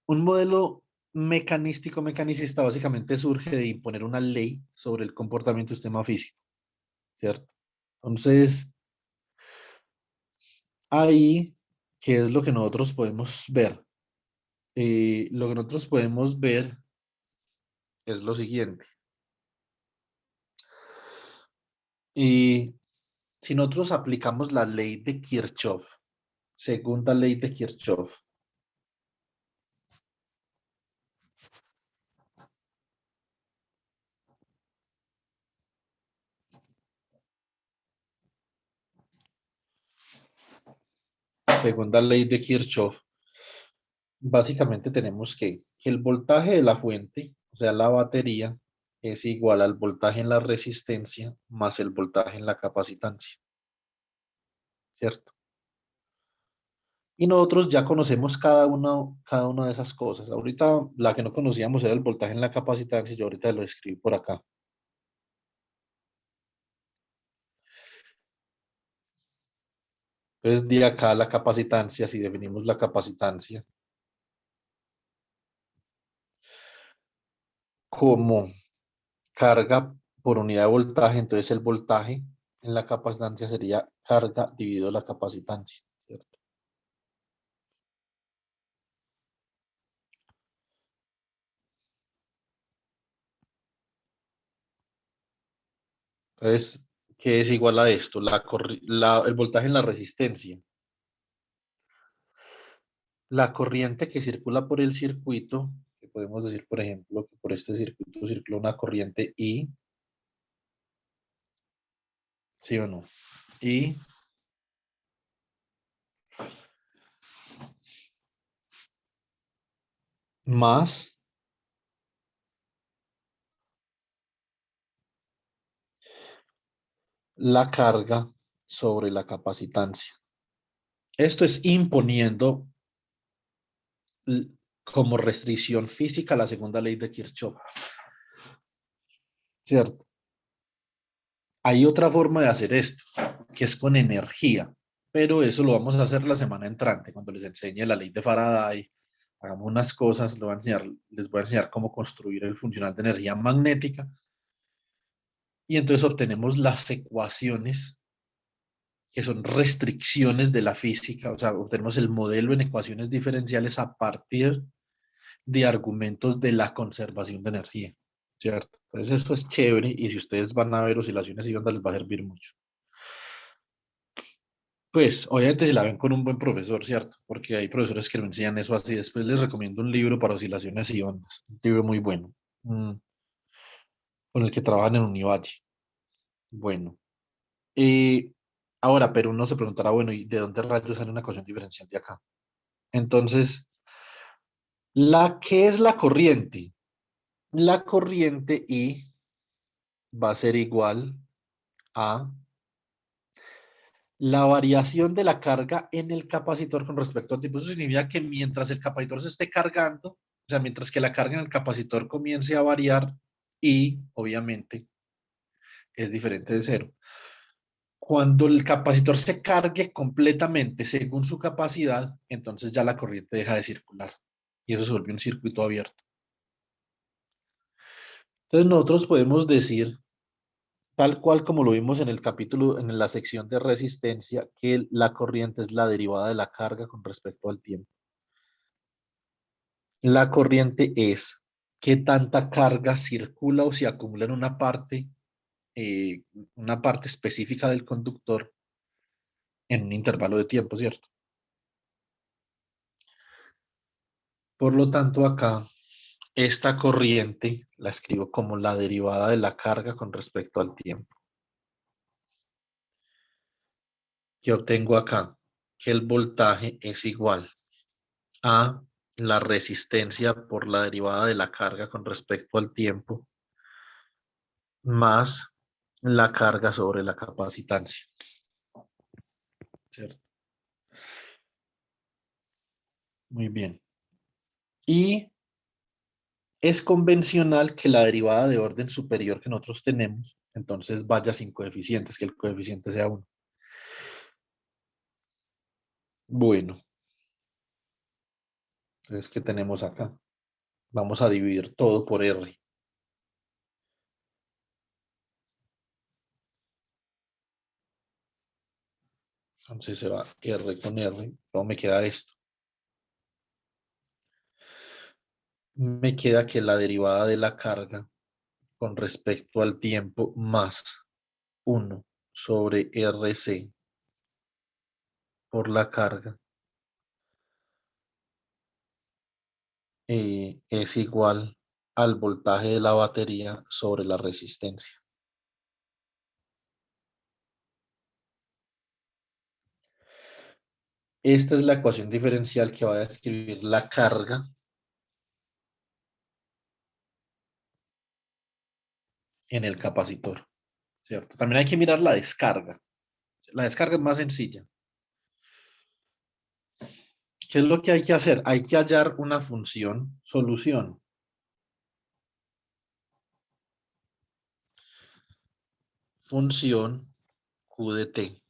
un modelo mecanístico, mecanicista, básicamente surge de imponer una ley sobre el comportamiento del sistema físico, ¿cierto? Entonces, ahí, ¿qué es lo que nosotros podemos ver? Lo que nosotros podemos ver es lo siguiente. Y si nosotros aplicamos la ley de Kirchhoff, segunda ley de Kirchhoff, segunda ley de Kirchhoff, básicamente tenemos que el voltaje de la fuente, o sea, la batería, es igual al voltaje en la resistencia más el voltaje en la capacitancia, ¿cierto? Y nosotros ya conocemos cada una de esas cosas. Ahorita la que no conocíamos era el voltaje en la capacitancia, yo ahorita lo escribí por acá. Entonces, de acá la capacitancia, si definimos la capacitancia como carga por unidad de voltaje, entonces el voltaje en la capacitancia sería carga dividido la capacitancia, ¿cierto? Entonces, ¿qué es igual a esto? El voltaje en la resistencia. La corriente que circula por el circuito, que podemos decir, por ejemplo, que por este circuito circula una corriente I, ¿sí o no? I más la carga sobre la capacitancia. Esto es imponiendo como restricción física la segunda ley de Kirchhoff. ¿cierto? Hay otra forma de hacer esto, que es con energía, pero eso lo vamos a hacer la semana entrante, cuando les enseñe la ley de Faraday, hagamos unas cosas, les voy a enseñar cómo construir el funcional de energía magnética, y entonces obtenemos las ecuaciones que son restricciones de la física, o sea, obtenemos el modelo en ecuaciones diferenciales a partir de argumentos de la conservación de energía, ¿cierto? Entonces eso es chévere y si ustedes van a ver oscilaciones y ondas les va a servir mucho. Pues obviamente si la ven con un buen profesor, ¿cierto? Porque hay profesores que no enseñan eso así. Después les recomiendo un libro para oscilaciones y ondas, un libro muy bueno, con el que trabajan en Univalle. Bueno, eh, ahora, pero uno se preguntará, bueno, ¿y de dónde rayos sale una ecuación diferencial de acá? Entonces, ¿qué es la corriente? La corriente I va a ser igual a la variación de la carga en el capacitor con respecto al tiempo. Eso significa que mientras el capacitor se esté cargando, o sea, mientras que la carga en el capacitor comience a variar, y obviamente es diferente de cero. Cuando el capacitor se cargue completamente según su capacidad, entonces ya la corriente deja de circular y eso se vuelve un circuito abierto. Entonces nosotros podemos decir, tal cual como lo vimos en el capítulo, en la sección de resistencia, que la corriente es la derivada de la carga con respecto al tiempo. La corriente es qué tanta carga circula o se acumula en una parte específica del conductor en un intervalo de tiempo, ¿cierto? Por lo tanto, acá, esta corriente la escribo como la derivada de la carga con respecto al tiempo. ¿Qué obtengo acá? Que el voltaje es igual a la resistencia por la derivada de la carga con respecto al tiempo más la carga sobre la capacitancia, ¿cierto? Muy bien. Y es convencional que la derivada de orden superior que nosotros tenemos, entonces vaya sin coeficientes, que el coeficiente sea 1. Bueno, entonces, ¿qué tenemos acá? Vamos a dividir todo por R. Entonces se va R con R. Luego me queda esto. Me queda que la derivada de la carga con respecto al tiempo más 1 sobre RC por la carga es igual al voltaje de la batería sobre la resistencia. Esta es la ecuación diferencial que va a describir la carga en el capacitor, ¿cierto? También hay que mirar la descarga. La descarga es más sencilla. ¿Qué es lo que hay que hacer? Hay que hallar una función solución. Función Q de T,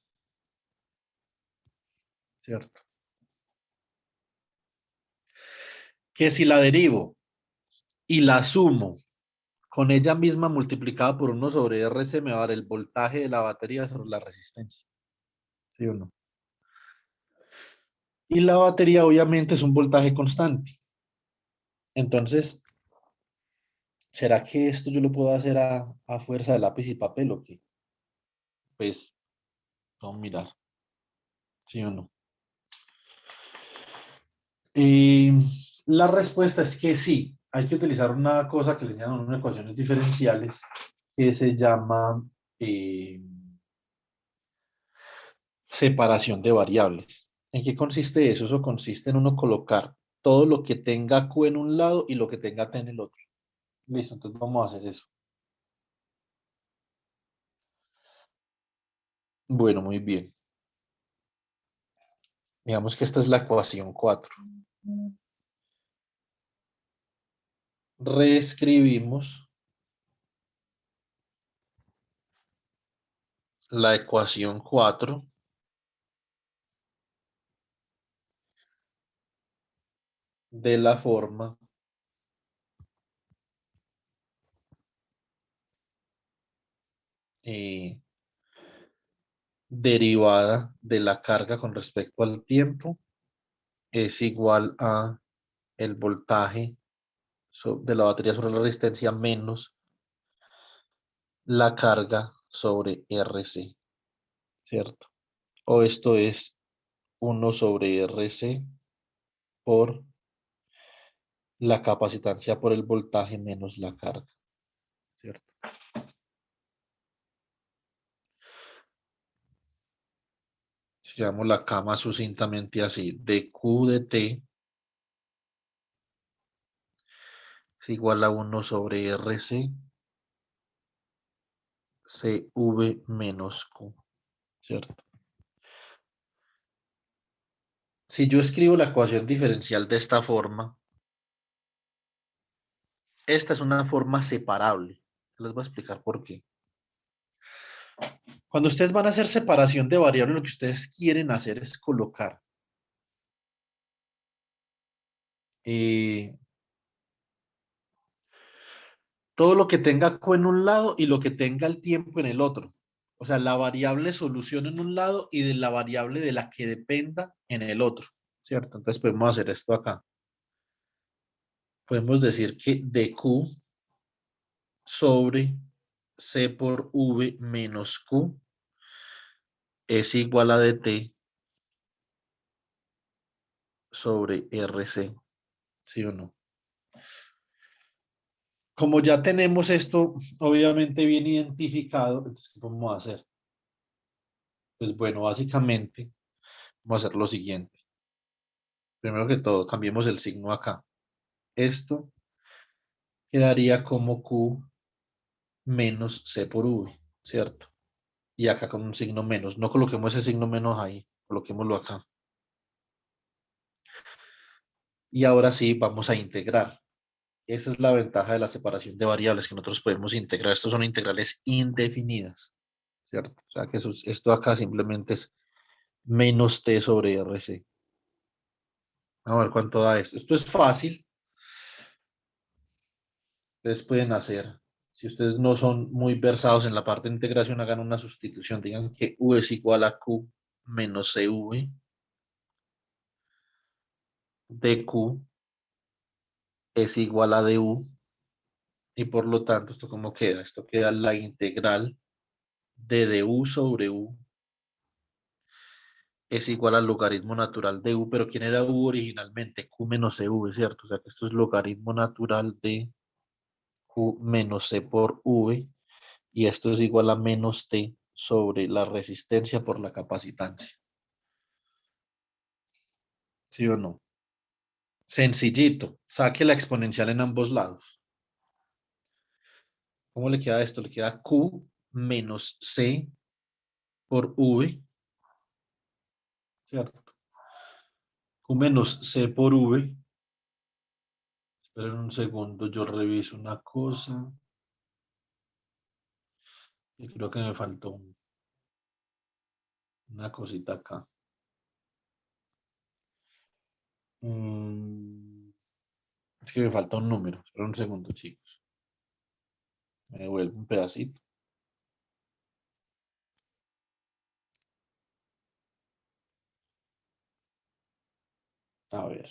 ¿cierto? Que si la derivo y la sumo con ella misma multiplicada por 1 sobre RC me va a dar el voltaje de la batería sobre la resistencia. ¿Sí o no? Y la batería obviamente es un voltaje constante. Entonces, ¿será que esto yo lo puedo hacer a fuerza de lápiz y papel o qué? Pues, vamos a mirar. ¿Sí o no? Y la respuesta es que sí. Hay que utilizar una cosa que le llaman unas ecuaciones diferenciales que se llama eh, separación de variables. ¿En qué consiste eso? Eso consiste en uno colocar todo lo que tenga Q en un lado y lo que tenga T en el otro. Listo, entonces vamos a hacer eso. Bueno, muy bien. Digamos que esta es la ecuación 4. Reescribimos la ecuación 4 de la forma derivada de la carga con respecto al tiempo es igual a el voltaje de la batería sobre la resistencia menos la carga sobre RC, ¿cierto? O esto es 1 sobre RC por la capacitancia por el voltaje menos la carga, ¿cierto? Si llamo la cama sucintamente así, dQ de T es igual a 1 sobre RC CV menos Q, ¿cierto? Si yo escribo la ecuación diferencial de esta forma, esta es una forma separable. Les voy a explicar por qué. Cuando ustedes van a hacer separación de variables, lo que ustedes quieren hacer es colocar todo lo que tenga Q en un lado y lo que tenga el tiempo en el otro. O sea, la variable solución en un lado y de la variable de la que dependa en el otro, ¿cierto? Entonces podemos hacer esto acá. Podemos decir que dQ sobre C por V menos Q es igual a dt sobre RC, ¿sí o no? Como ya tenemos esto obviamente bien identificado, entonces, ¿qué podemos hacer? Pues bueno, básicamente vamos a hacer lo siguiente. Primero que todo, cambiemos el signo acá. Esto quedaría como Q menos C por V, ¿cierto? Y acá con un signo menos. No coloquemos ese signo menos ahí, coloquémoslo acá. Y ahora sí, vamos a integrar. Esa es la ventaja de la separación de variables, que nosotros podemos integrar. Estos son integrales indefinidas, ¿cierto? O sea que esto acá simplemente es menos T sobre RC. A ver cuánto da esto. Esto es fácil. Ustedes pueden hacer. Si ustedes no son muy versados en la parte de integración, hagan una sustitución. Digan que U es igual a Q menos CV de Q es igual a DU. Y por lo tanto, ¿esto cómo queda? Esto queda la integral de DU sobre U es igual al logaritmo natural de U, pero ¿quién era U originalmente? Q menos CV, ¿cierto? O sea que esto es logaritmo natural de Q menos C por V, y esto es igual a menos T sobre la resistencia por la capacitancia. ¿Sí o no? Sencillito. Saque la exponencial en ambos lados. ¿Cómo le queda esto? Le queda Q menos C por V, ¿cierto? Q menos C por V. Esperen un segundo, yo reviso una cosa. Y creo que me faltó una cosita acá. Es que me falta un número. Esperen un segundo, chicos. Me devuelvo un pedacito. A ver.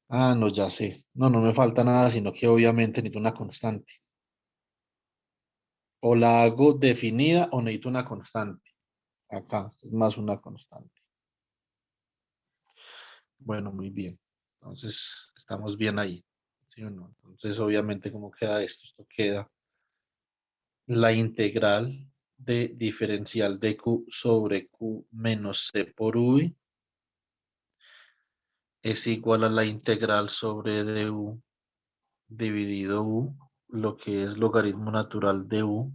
Ah, no, ya sé. No, no me falta nada, sino que obviamente necesito una constante. O la hago definida o necesito una constante. Acá, esto es más una constante. Bueno, muy bien. Entonces, estamos bien ahí. ¿Sí o no? Entonces, obviamente, ¿cómo queda esto? Esto queda la integral de diferencial de Q sobre Q menos C por V es igual a la integral sobre du dividido U, lo que es logaritmo natural de U,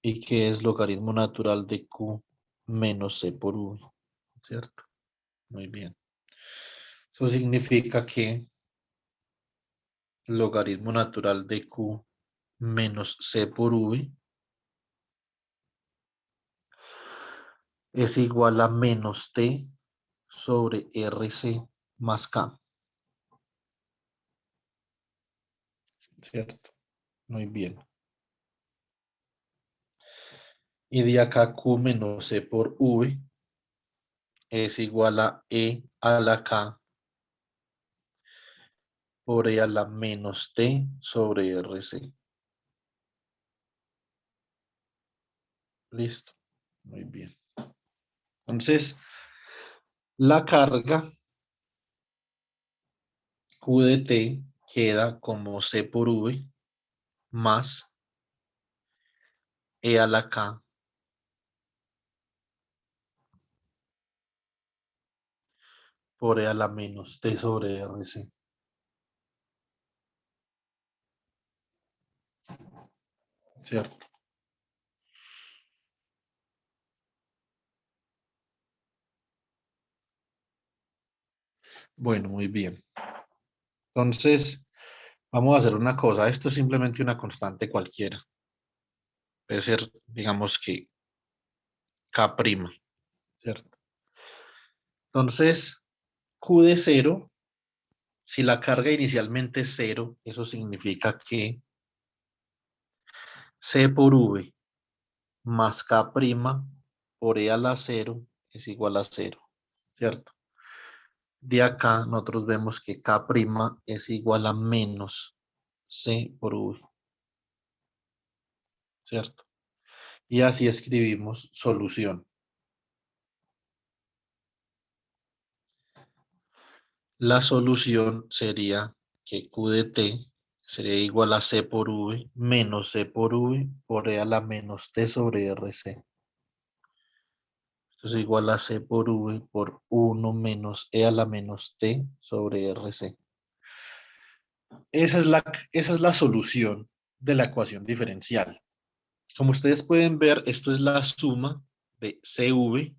y que es logaritmo natural de Q menos C por V. ¿cierto? Muy bien. Eso significa que logaritmo natural de Q menos C por V es igual a menos T sobre RC más K, ¿cierto? Muy bien. Y de acá Q menos C por V es igual a E a la K por E a la menos T sobre RC. Listo. Muy bien. Entonces, la carga Q de T queda como C por V más E a la K por E a la menos T sobre RC. ¿Cierto? Bueno, muy bien. Entonces, vamos a hacer una cosa. Esto es simplemente una constante cualquiera. Puede ser, digamos que K', ¿cierto? Entonces, Q de cero, si la carga inicialmente es cero, eso significa que C por V más K' por E a la cero es igual a cero, ¿cierto? De acá nosotros vemos que K' es igual a menos C por V, ¿cierto? Y así escribimos solución. La solución sería que Q de T sería igual a C por V menos C por V por E a la menos T sobre RC. Esto es igual a C por V por 1 menos E a la menos T sobre RC. Esa es la solución de la ecuación diferencial. Como ustedes pueden ver, esto es la suma de CV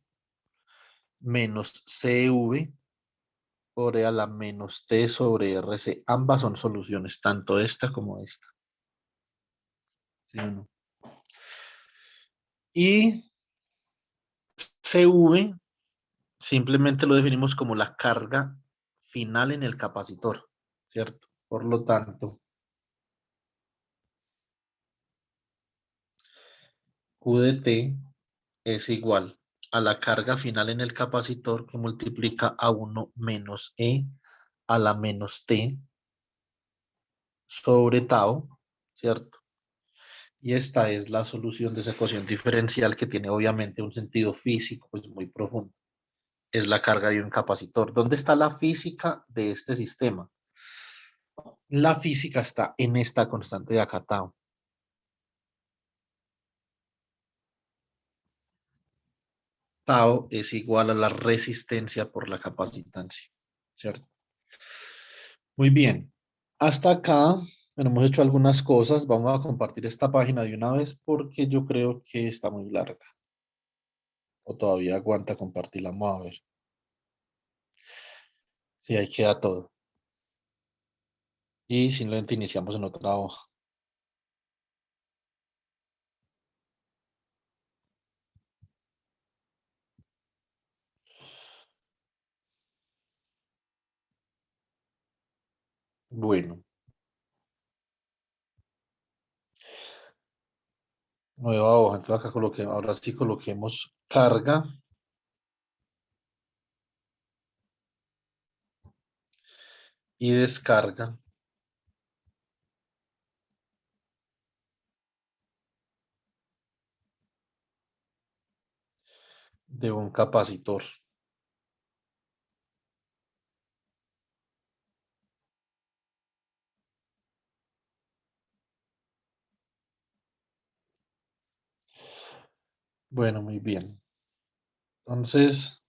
menos CV por E a la menos T sobre RC. Ambas son soluciones, tanto esta como esta. ¿Sí o no? Y CV simplemente lo definimos como la carga final en el capacitor, ¿cierto? Por lo tanto, Q de T es igual a la carga final en el capacitor que multiplica a 1 menos E a la menos T sobre tau, ¿cierto? Y esta es la solución de esa ecuación diferencial que tiene obviamente un sentido físico pues, muy profundo. Es la carga de un capacitor. ¿Dónde está la física de este sistema? La física está en esta constante de acá, tau. Tau es igual a la resistencia por la capacitancia, ¿cierto? Muy bien. Hasta acá bueno, hemos hecho algunas cosas. Vamos a compartir esta página de una vez porque yo creo que está muy larga. O todavía aguanta compartirla. Vamos a ver. Sí, ahí queda todo. Y simplemente iniciamos en otra hoja. Bueno, nueva hoja. Entonces acá coloquemos, ahora sí coloquemos carga y descarga de un capacitor. Bueno, muy bien. Entonces,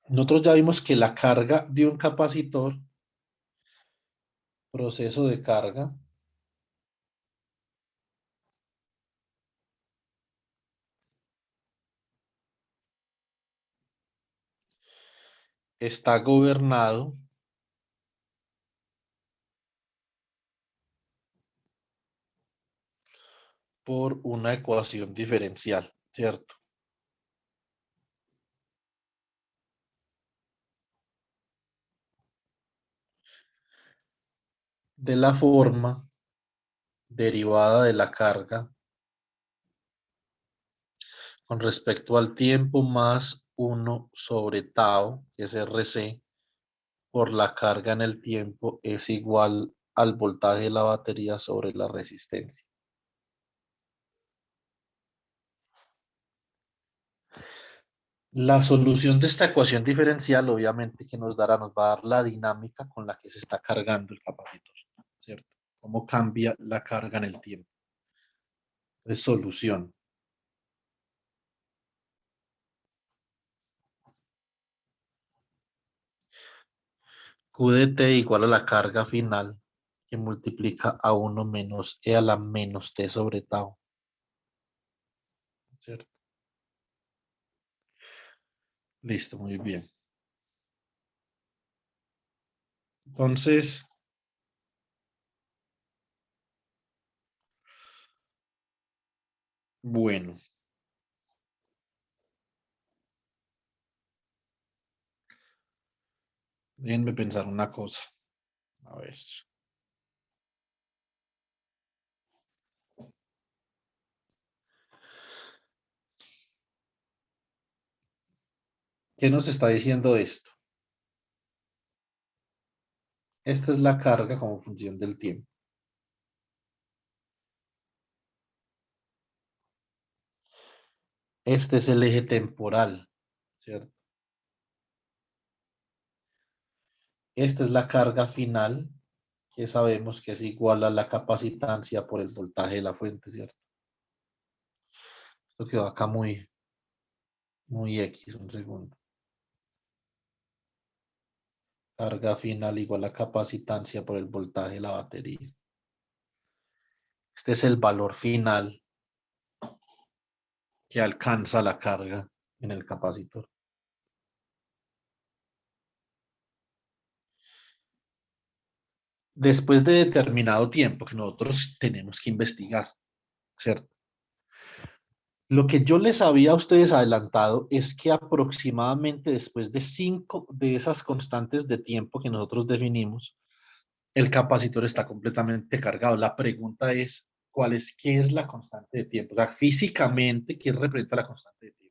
nosotros ya vimos que la carga de un capacitor, proceso de carga, está gobernado por una ecuación diferencial, ¿cierto? De la forma derivada de la carga con respecto al tiempo más 1 sobre tau, que es RC, por la carga en el tiempo es igual al voltaje de la batería sobre la resistencia. La solución de esta ecuación diferencial, obviamente, que nos va a dar la dinámica con la que se está cargando el capacitor, ¿cierto? Cómo cambia la carga en el tiempo. Es solución. Q de T igual a la carga final que multiplica a 1 menos E a la menos T sobre tau, ¿cierto? Listo, muy bien. Entonces, bueno, déjenme pensar una cosa. A ver. ¿Qué nos está diciendo esto? Esta es la carga como función del tiempo. Este es el eje temporal, ¿cierto? Esta es la carga final, que sabemos que es igual a la capacitancia por el voltaje de la fuente, ¿cierto? Esto quedó acá muy X, un segundo. Carga final igual a capacitancia por el voltaje de la batería. Este es el valor final que alcanza la carga en el capacitor. Después de determinado tiempo que nosotros tenemos que investigar, ¿cierto? Lo que yo les había a ustedes adelantado es que aproximadamente después de 5 de esas constantes de tiempo que nosotros definimos, el capacitor está completamente cargado. La pregunta es, ¿qué es la constante de tiempo? O sea, físicamente, ¿qué representa la constante de tiempo?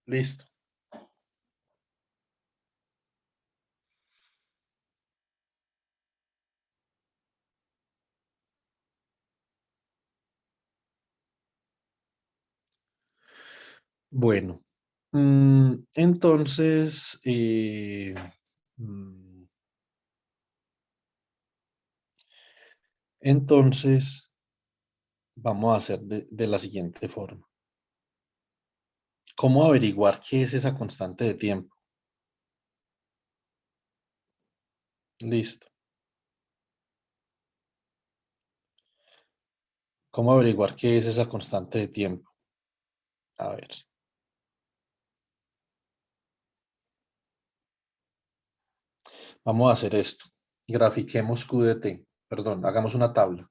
Listo. Bueno, entonces, mm, entonces, vamos a hacer de la siguiente forma. ¿Cómo averiguar qué es esa constante de tiempo? Listo. ¿Cómo averiguar qué es esa constante de tiempo? A ver. Vamos a hacer esto. Grafiquemos Q de T. Perdón, hagamos una tabla.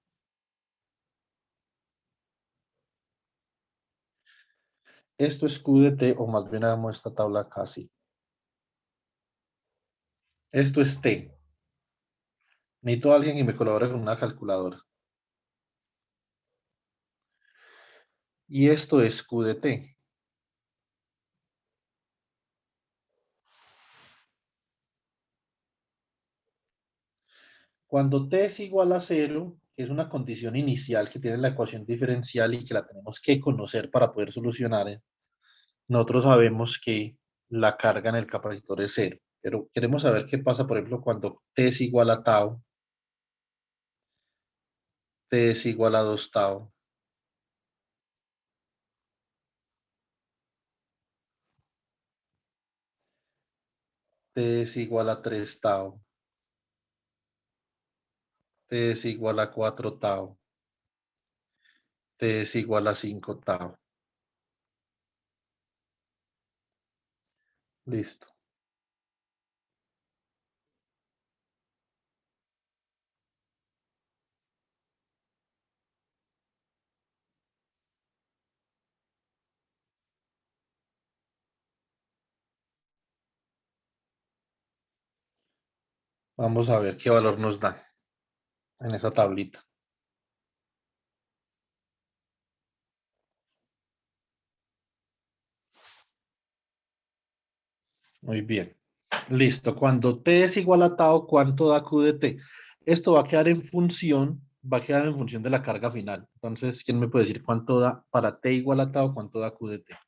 Esto es Q de T, o más bien hagamos esta tabla acá, sí. Esto es T. Necesito a alguien que me colabore con una calculadora. Y esto es Q de T. Cuando T es igual a 0, que es una condición inicial que tiene la ecuación diferencial y que la tenemos que conocer para poder solucionar, nosotros sabemos que la carga en el capacitor es 0. Pero queremos saber qué pasa, por ejemplo, cuando T es igual a tau, T es igual a 2 tau, T es igual a 3 tau. T es igual a 4 tau. T es igual a 5 tau. Listo. Vamos a ver qué valor nos da en esa tablita. Muy bien. Listo. Cuando T es igual a tau, ¿cuánto da Q de T? Esto va a quedar en función de la carga final. Entonces, ¿quién me puede decir cuánto da para T igual a tau, cuánto da Q de T?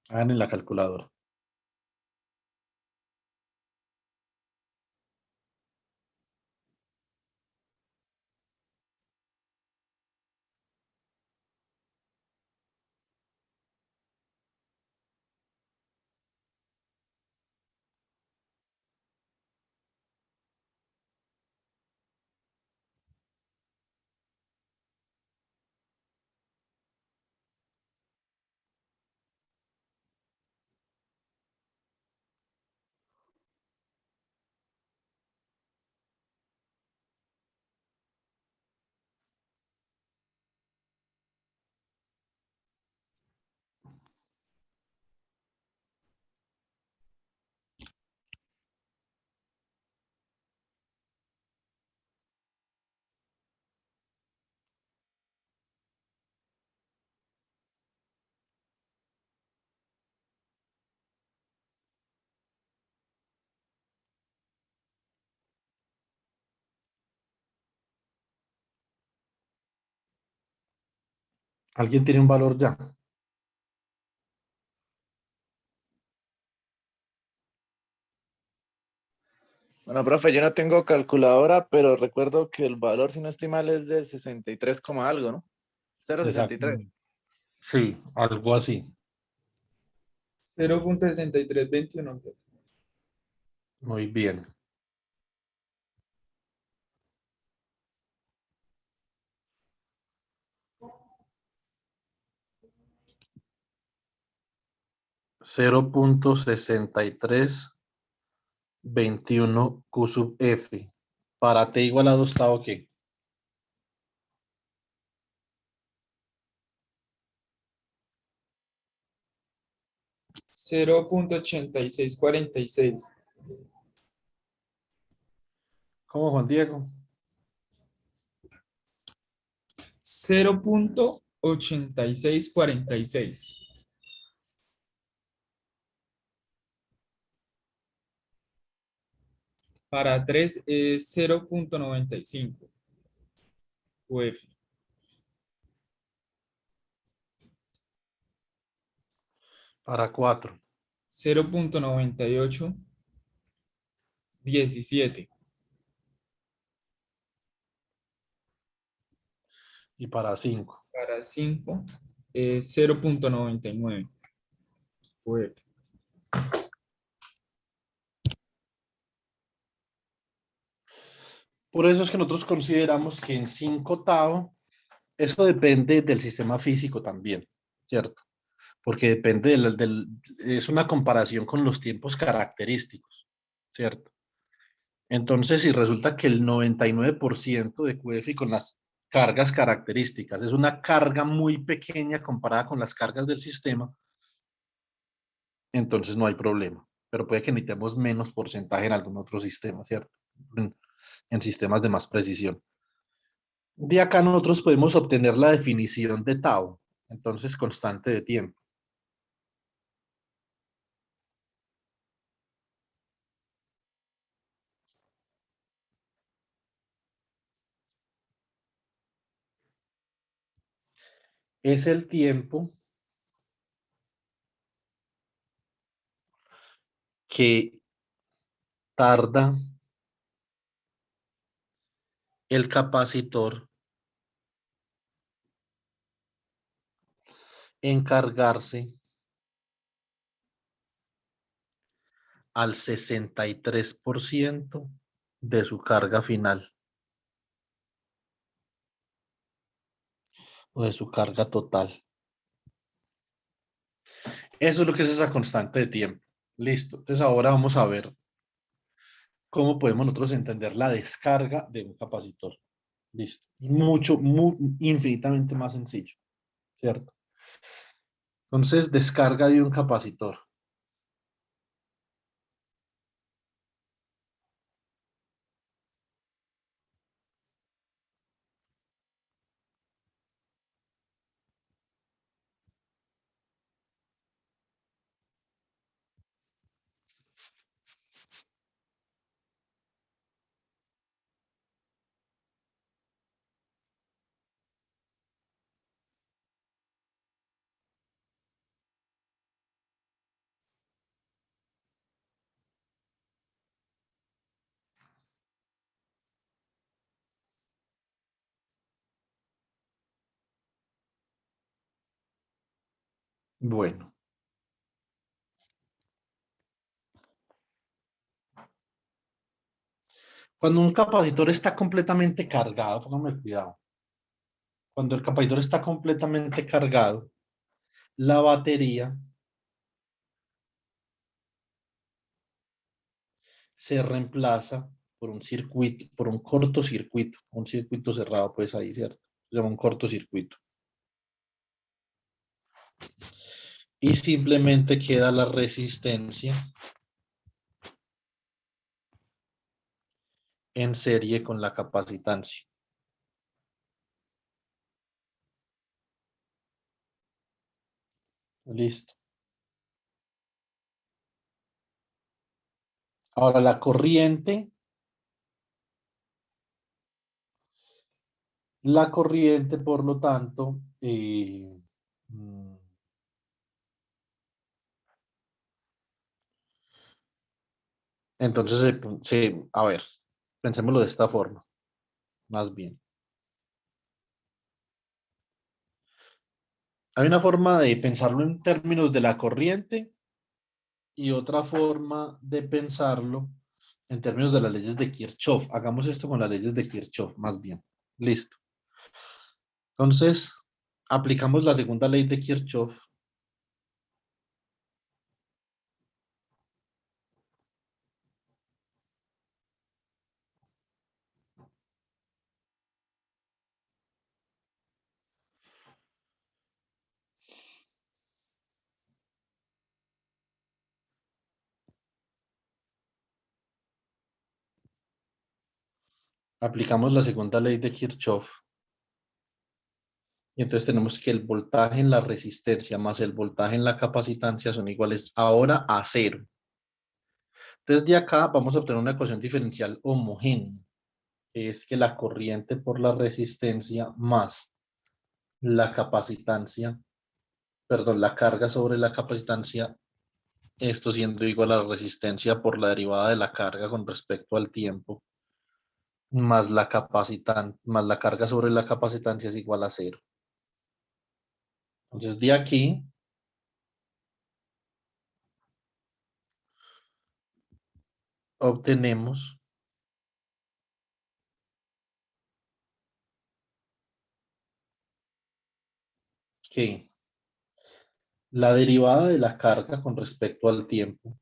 Hagan en la calculadora. ¿Alguien tiene un valor ya? Bueno, profe, yo no tengo calculadora, pero recuerdo que el valor, si no estoy mal, es de 63, algo, ¿no? 0,63. Exactamente. Sí, algo así. 0.6321. Muy bien. Cero punto 6321 Q sub F. Para T igual a 2 tau, ¿qué? 0.8646. ¿Cómo, Juan Diego? 0.8646. Para 3 es 0.95 UF. Para 4. 0.9817. Y para 5. Para 5 es 0.99 UF. Por eso es que nosotros consideramos que en 5 tau, eso depende del sistema físico también, ¿cierto? Porque depende es una comparación con los tiempos característicos, ¿cierto? Entonces, si resulta que el 99% de QF con las cargas características es una carga muy pequeña comparada con las cargas del sistema, entonces no hay problema. Pero puede que necesitemos menos porcentaje en algún otro sistema, ¿cierto? En sistemas de más precisión. De acá nosotros podemos obtener la definición de tau, entonces constante de tiempo. Es el tiempo que tarda el capacitor en cargarse al 63% de su carga final o de su carga total. Eso es lo que es esa constante de tiempo. Listo. Entonces ahora vamos a ver cómo podemos nosotros entender la descarga de un capacitor. Listo. Infinitamente más sencillo, ¿cierto? Entonces, descarga de un capacitor. Bueno, cuando un capacitor está completamente cargado, póngame cuidado. Cuando el capacitor está completamente cargado, la batería se reemplaza por un circuito, por un cortocircuito, un circuito cerrado, pues ahí, ¿cierto? Se llama un cortocircuito. Y simplemente queda la resistencia en serie con la capacitancia. Listo. Ahora la corriente, por lo tanto, entonces, a ver, pensémoslo de esta forma, más bien. Hay una forma de pensarlo en términos de la corriente y otra forma de pensarlo en términos de las leyes de Kirchhoff. Hagamos esto con las leyes de Kirchhoff, más bien. Listo. Entonces, aplicamos la segunda ley de Kirchhoff. Aplicamos la segunda ley de Kirchhoff. Y entonces tenemos que el voltaje en la resistencia más el voltaje en la capacitancia son iguales ahora a cero. Entonces de acá vamos a obtener una ecuación diferencial homogénea, que es que la corriente por la resistencia más la capacitancia, perdón, la carga sobre la capacitancia, esto siendo igual a la resistencia por la derivada de la carga con respecto al tiempo, más más la carga sobre la capacitancia es igual a cero. Entonces de aquí obtenemos que la derivada de la carga con respecto al tiempo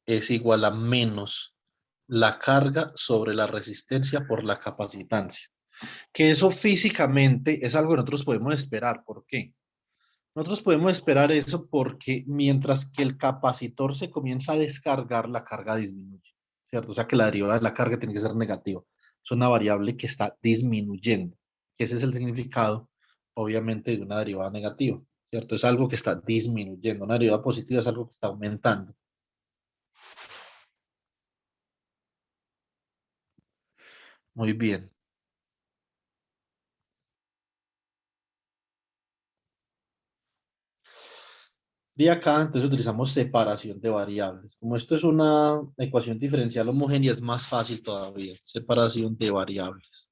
es igual a menos la carga sobre la resistencia por la capacitancia. Que eso físicamente es algo que nosotros podemos esperar. ¿Por qué? Nosotros podemos esperar eso porque mientras que el capacitor se comienza a descargar, la carga disminuye, ¿cierto? O sea que la derivada de la carga tiene que ser negativa. Es una variable que está disminuyendo, que ese es el significado, obviamente, de una derivada negativa, ¿cierto? Es algo que está disminuyendo. Una derivada positiva es algo que está aumentando. Muy bien. De acá, entonces utilizamos separación de variables. Como esto es una ecuación diferencial homogénea, es más fácil todavía. Separación de variables.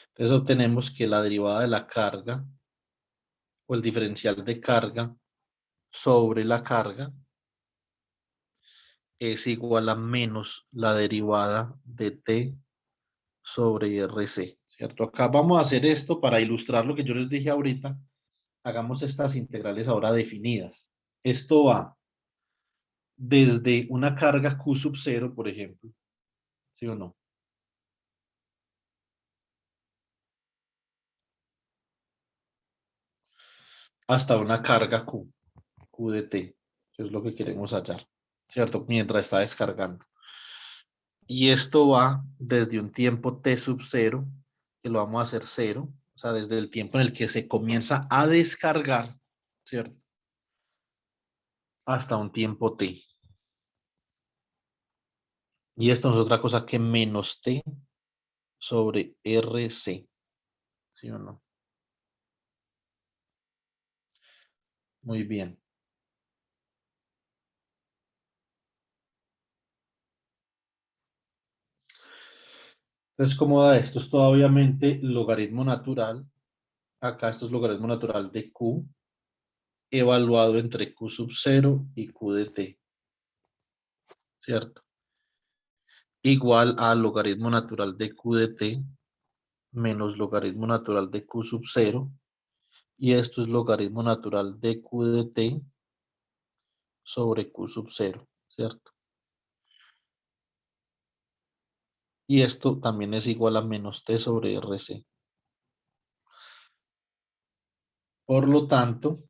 Entonces obtenemos que la derivada de la carga o el diferencial de carga sobre la carga es igual a menos la derivada de T sobre RC, ¿cierto? Acá vamos a hacer esto para ilustrar lo que yo les dije ahorita. Hagamos estas integrales ahora definidas. Esto va desde una carga Q sub 0, por ejemplo, ¿sí o no? Hasta una carga Q de T, que es lo que queremos hallar, ¿cierto? Mientras está descargando. Y esto va desde un tiempo T sub 0, que lo vamos a hacer 0, o sea, desde el tiempo en el que se comienza a descargar, ¿cierto? Hasta un tiempo T. Y esto no es otra cosa que menos T sobre RC, ¿sí o no? Muy bien. Entonces, ¿cómo da esto? Esto da obviamente logaritmo natural. Acá esto es logaritmo natural de Q, evaluado entre Q sub 0 y Q de T, ¿cierto? Igual a logaritmo natural de Q de T menos logaritmo natural de Q sub 0. Y esto es logaritmo natural de Q de T sobre Q sub 0, ¿cierto? Y esto también es igual a menos T sobre RC. Por lo tanto,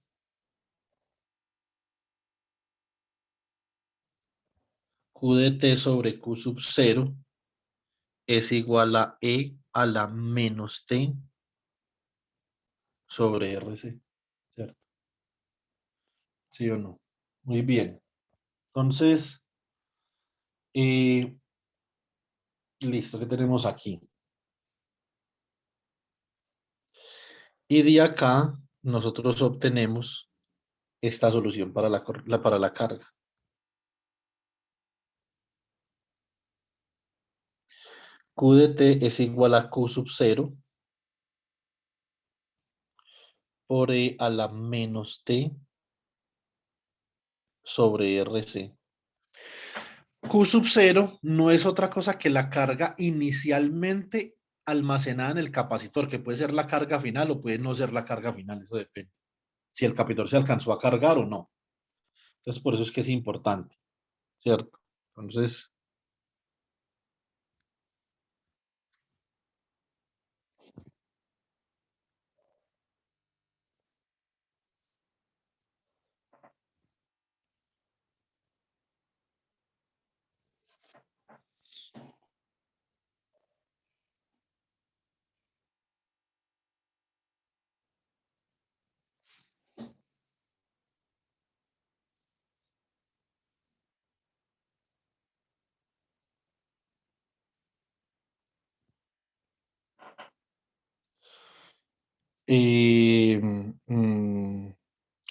Q de T sobre Q sub 0 es igual a E a la menos T sobre RC, ¿cierto? ¿Sí o no? Muy bien. Entonces, listo, ¿qué tenemos aquí? Y de acá nosotros obtenemos esta solución para para la carga. Q de T es igual a Q sub 0 por E a la menos T sobre RC. Q sub 0 no es otra cosa que la carga inicialmente almacenada en el capacitor, que puede ser la carga final o puede no ser la carga final, eso depende. Si el capacitor se alcanzó a cargar o no. Entonces, por eso es que es importante, ¿cierto? Entonces, eh, mm,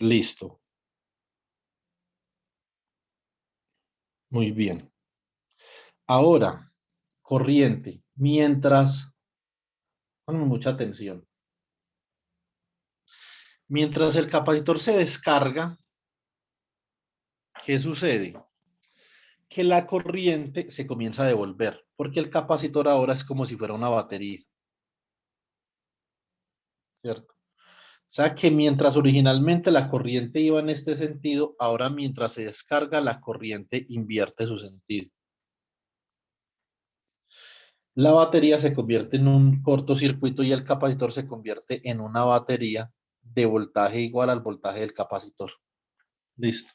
listo. Muy bien. Ahora, corriente. Ponme mucha atención. Mientras el capacitor se descarga, ¿qué sucede? Que la corriente se comienza a devolver, porque el capacitor ahora es como si fuera una batería, ¿cierto? O sea que mientras originalmente la corriente iba en este sentido, ahora mientras se descarga, la corriente invierte su sentido. La batería se convierte en un cortocircuito y el capacitor se convierte en una batería de voltaje igual al voltaje del capacitor. Listo.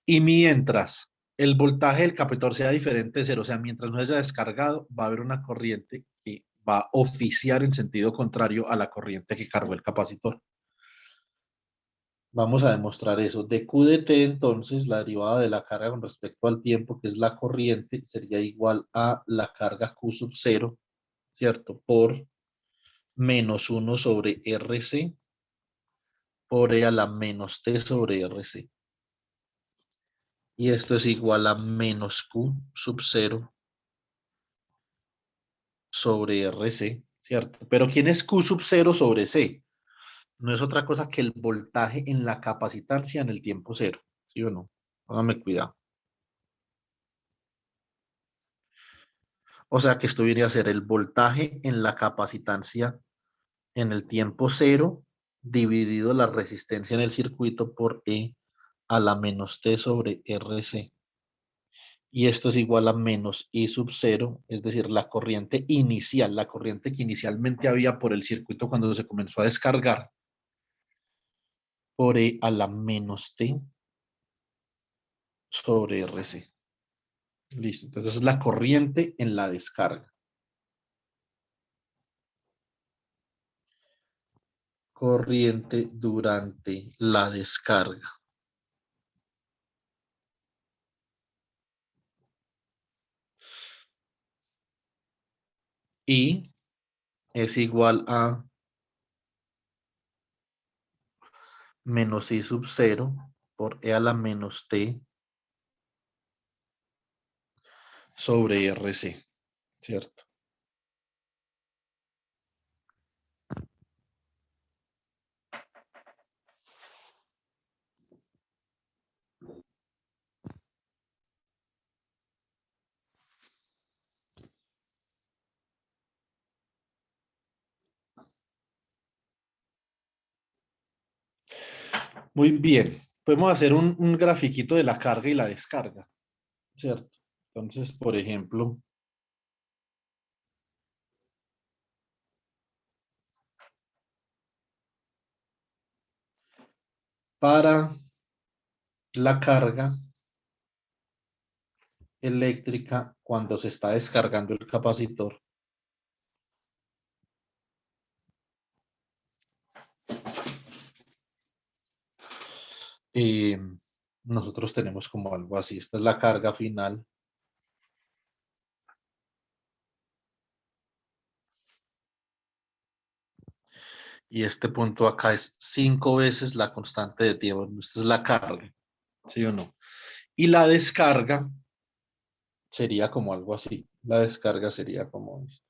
Y mientras el voltaje del capacitor sea diferente de cero, o sea, mientras no haya descargado, va a haber una corriente que va a oficiar en sentido contrario a la corriente que cargó el capacitor. Vamos a demostrar eso. De Q de T, entonces, la derivada de la carga con respecto al tiempo, que es la corriente, sería igual a la carga Q sub 0, ¿cierto? Por menos 1 sobre RC por E a la menos T sobre RC. Y esto es igual a menos Q sub 0 sobre RC, ¿cierto? Pero ¿quién es Q sub 0 sobre C? no es otra cosa que el voltaje en la capacitancia en el tiempo cero, ¿sí o no? Póngame cuidado. O sea que esto viene a ser el voltaje en la capacitancia en el tiempo cero dividido la resistencia en el circuito por E a la menos T sobre RC. Y esto es igual a menos I sub cero, es decir, la corriente inicial, la corriente que inicialmente había por el circuito cuando se comenzó a descargar, por E a la menos T sobre RC. Listo, entonces es la corriente en la descarga. Corriente durante la descarga. Y es igual a menos I sub cero por E a la menos T sobre RC, ¿cierto? Muy bien. Podemos hacer un grafiquito de la carga y la descarga, ¿cierto? Entonces, por ejemplo, para la carga eléctrica cuando se está descargando el capacitor, eh, nosotros tenemos como algo así. Esta es la carga final. Y este punto acá es 5 veces la constante de tiempo. Esta es la carga, ¿sí o no? Y la descarga sería como algo así. La descarga sería como esto.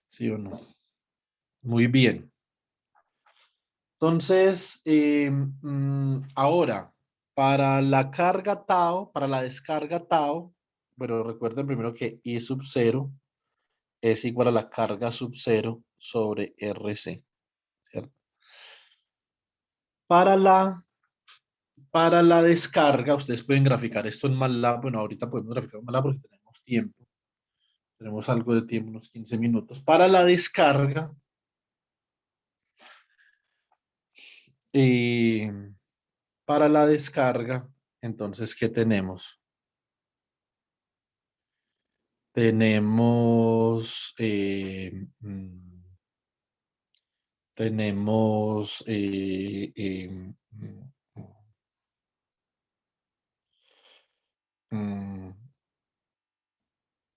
¿Sí o no? Muy bien. Entonces, ahora, para la carga tau, para la descarga tau, bueno, recuerden primero que I sub 0 es igual a la carga sub 0 sobre RC, ¿cierto? Para la descarga, ustedes pueden graficar esto en MATLAB. Bueno, ahorita podemos graficar en MATLAB porque tenemos tiempo. Tenemos algo de tiempo, unos 15 minutos. Para la descarga, eh, entonces, ¿qué tenemos? Tenemos, tenemos, mm,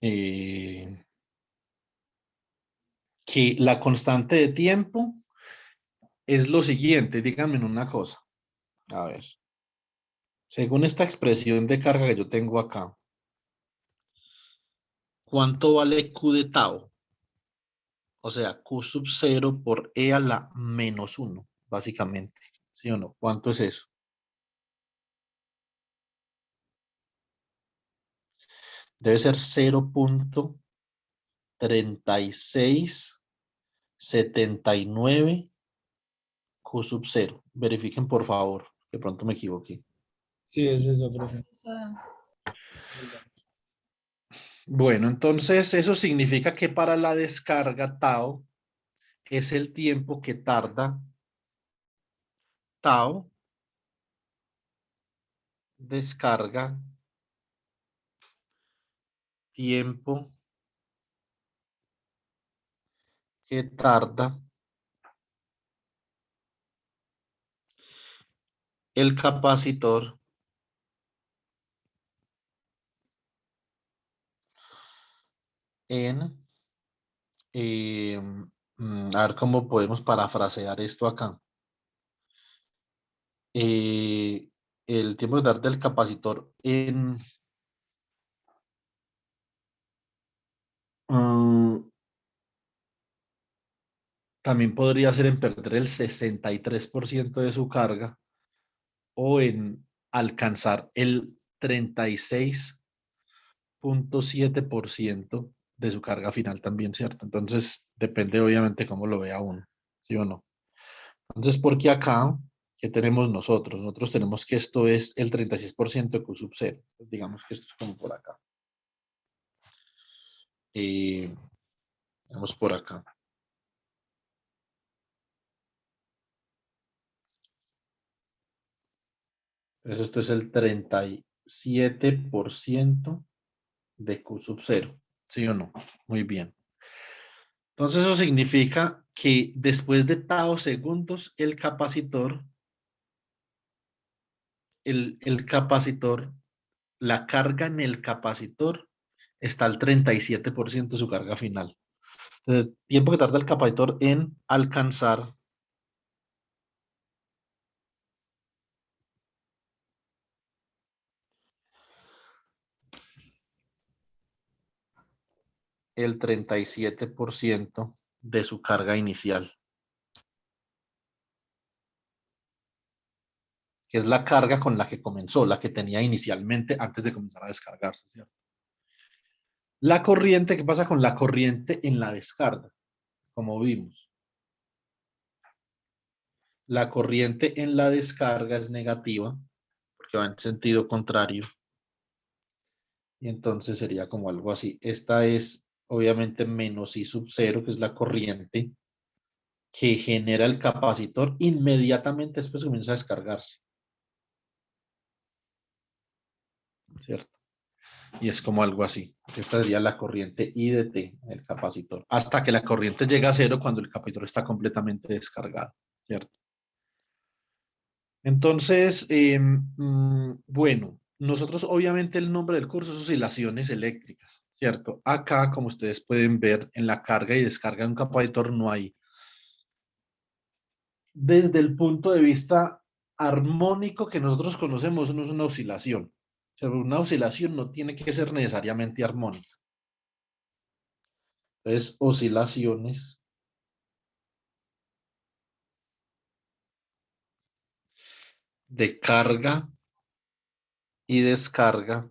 eh, que la constante de tiempo es lo siguiente. Díganme una cosa. A ver, según esta expresión de carga que yo tengo acá, ¿cuánto vale Q de tau? O sea, Q sub 0 por E a la menos 1, básicamente. ¿Sí o no? ¿Cuánto es eso? Debe ser 0.3679 Q sub 0. Verifiquen, por favor. De pronto me equivoqué. Sí, es eso, profe. Bueno, entonces eso significa que para la descarga tau es el tiempo que tarda tau descarga tiempo que tarda el capacitor en, a ver cómo podemos parafrasear esto acá. el tiempo de dar del capacitor en también podría ser en perder el 63% de su carga o en alcanzar el 36,7% de su carga final también, ¿cierto? Entonces, depende obviamente cómo lo vea uno, ¿sí o no? Entonces, porque acá, ¿qué tenemos nosotros? Nosotros tenemos que esto es el 36% de Q sub 0. Digamos que esto es como por acá. Vamos por acá. Entonces, esto es el 37% de Q sub 0. ¿Sí o no? Muy bien. Entonces, eso significa que después de tau segundos, el capacitor, la carga en el capacitor está al 37% de su carga final. Entonces, tiempo que tarda el capacitor en alcanzar el 37% de su carga inicial, que es la carga con la que comenzó, la que tenía inicialmente antes de comenzar a descargarse, ¿cierto? La corriente, ¿qué pasa con la corriente en la descarga? Como vimos, la corriente en la descarga es negativa porque va en sentido contrario y entonces sería como algo así. Esta es obviamente menos I sub 0, que es la corriente que genera el capacitor inmediatamente después comienza a descargarse, ¿cierto? Y es como algo así. Esta sería la corriente I de T, el capacitor, hasta que la corriente llega a cero cuando el capacitor está completamente descargado, ¿cierto? Entonces, bueno, nosotros obviamente el nombre del curso es oscilaciones eléctricas, ¿cierto? Acá, como ustedes pueden ver, en la carga y descarga de un capacitor no hay. Desde el punto de vista armónico que nosotros conocemos, no es una oscilación. O sea, una oscilación no tiene que ser necesariamente armónica. Entonces, oscilaciones de carga y descarga.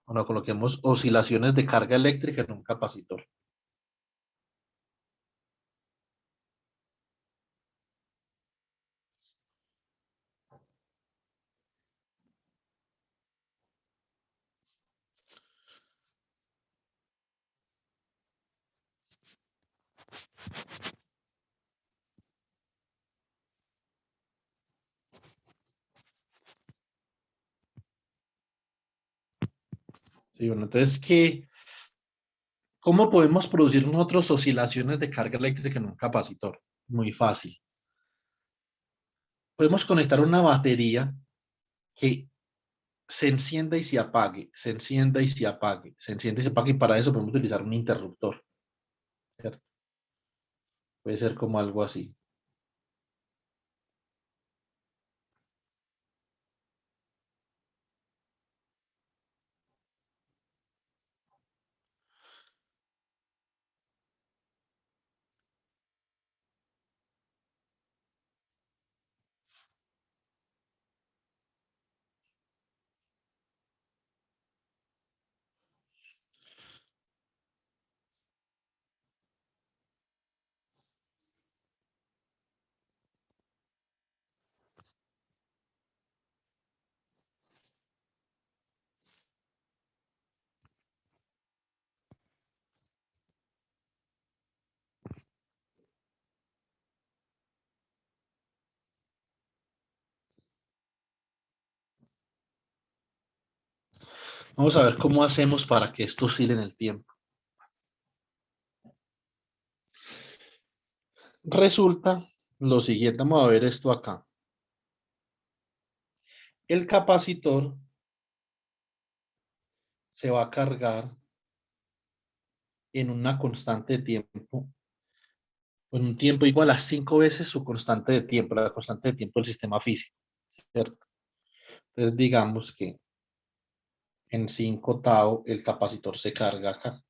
Bueno, coloquemos oscilaciones de carga eléctrica en un capacitor. Sí, bueno, entonces, ¿cómo podemos producir nosotros oscilaciones de carga eléctrica en un capacitor? Muy fácil. Podemos conectar una batería que se encienda y se apague, se encienda y se apague, se enciende y se apague, y para eso podemos utilizar un interruptor, ¿cierto? Puede ser como algo así. Vamos a ver cómo hacemos para que esto oscile en el tiempo. Resulta lo siguiente, vamos a ver esto acá. El capacitor se va a cargar en una constante de tiempo, en un tiempo igual a 5 veces su constante de tiempo, la constante de tiempo del sistema físico, ¿cierto? Entonces digamos que en 5 tau el capacitor se carga acá.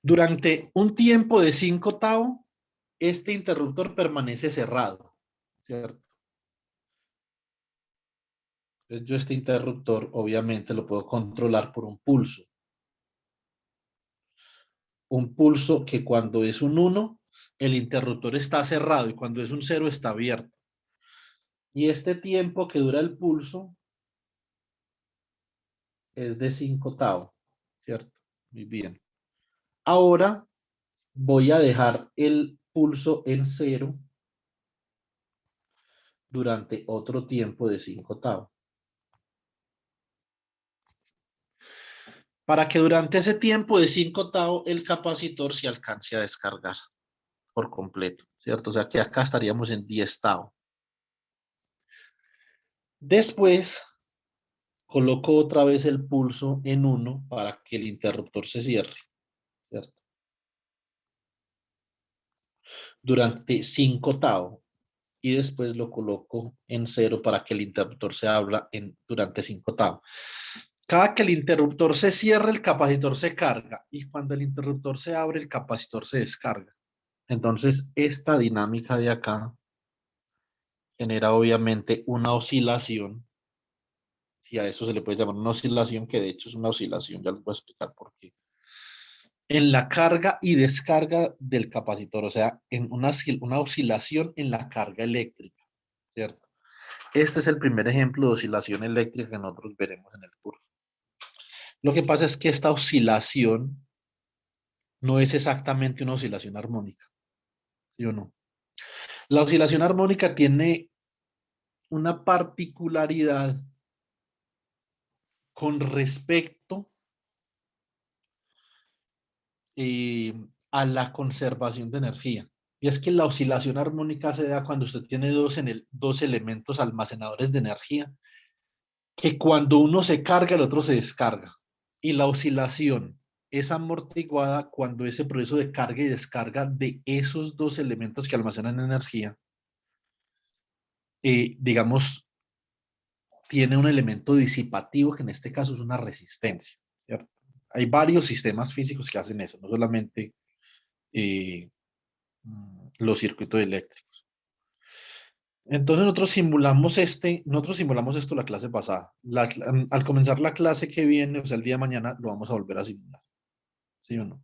Durante un tiempo de 5 tau, este interruptor permanece cerrado, ¿cierto? Entonces yo este interruptor obviamente lo puedo controlar por un pulso. Un pulso que cuando es un 1, el interruptor está cerrado y cuando es un 0 está abierto. Y este tiempo que dura el pulso es de 5 tau, ¿cierto? Muy bien. Ahora voy a dejar el pulso en 0 durante otro tiempo de 5 tau. Para que durante ese tiempo de 5 tau el capacitor se alcance a descargar por completo, ¿cierto? O sea que acá estaríamos en 10 tau. Después coloco otra vez el pulso en 1 para que el interruptor se cierre, ¿cierto? Durante 5 tau. Y después lo coloco en 0 para que el interruptor se abra durante 5 tau. Cada que el interruptor se cierra, el capacitor se carga. Y cuando el interruptor se abre, el capacitor se descarga. Entonces, esta dinámica de acá genera obviamente una oscilación. Si a eso se le puede llamar una oscilación, que de hecho es una oscilación, ya les voy a explicar por qué. En la carga y descarga del capacitor, o sea, en una oscilación en la carga eléctrica, ¿cierto? Este es el primer ejemplo de oscilación eléctrica que nosotros veremos en el curso. Lo que pasa es que esta oscilación no es exactamente una oscilación armónica, ¿sí o no? La oscilación armónica tiene una particularidad con respecto a la conservación de energía. Y es que la oscilación armónica se da cuando usted tiene dos elementos almacenadores de energía, que cuando uno se carga, el otro se descarga. Y la oscilación es amortiguada cuando ese proceso de carga y descarga de esos dos elementos que almacenan energía, digamos, tiene un elemento disipativo que en este caso es una resistencia, ¿cierto? Hay varios sistemas físicos que hacen eso, no solamente los circuitos eléctricos. Entonces nosotros simulamos esto la clase pasada. Al comenzar la clase que viene, o sea, el día de mañana, lo vamos a volver a simular. ¿Sí o no?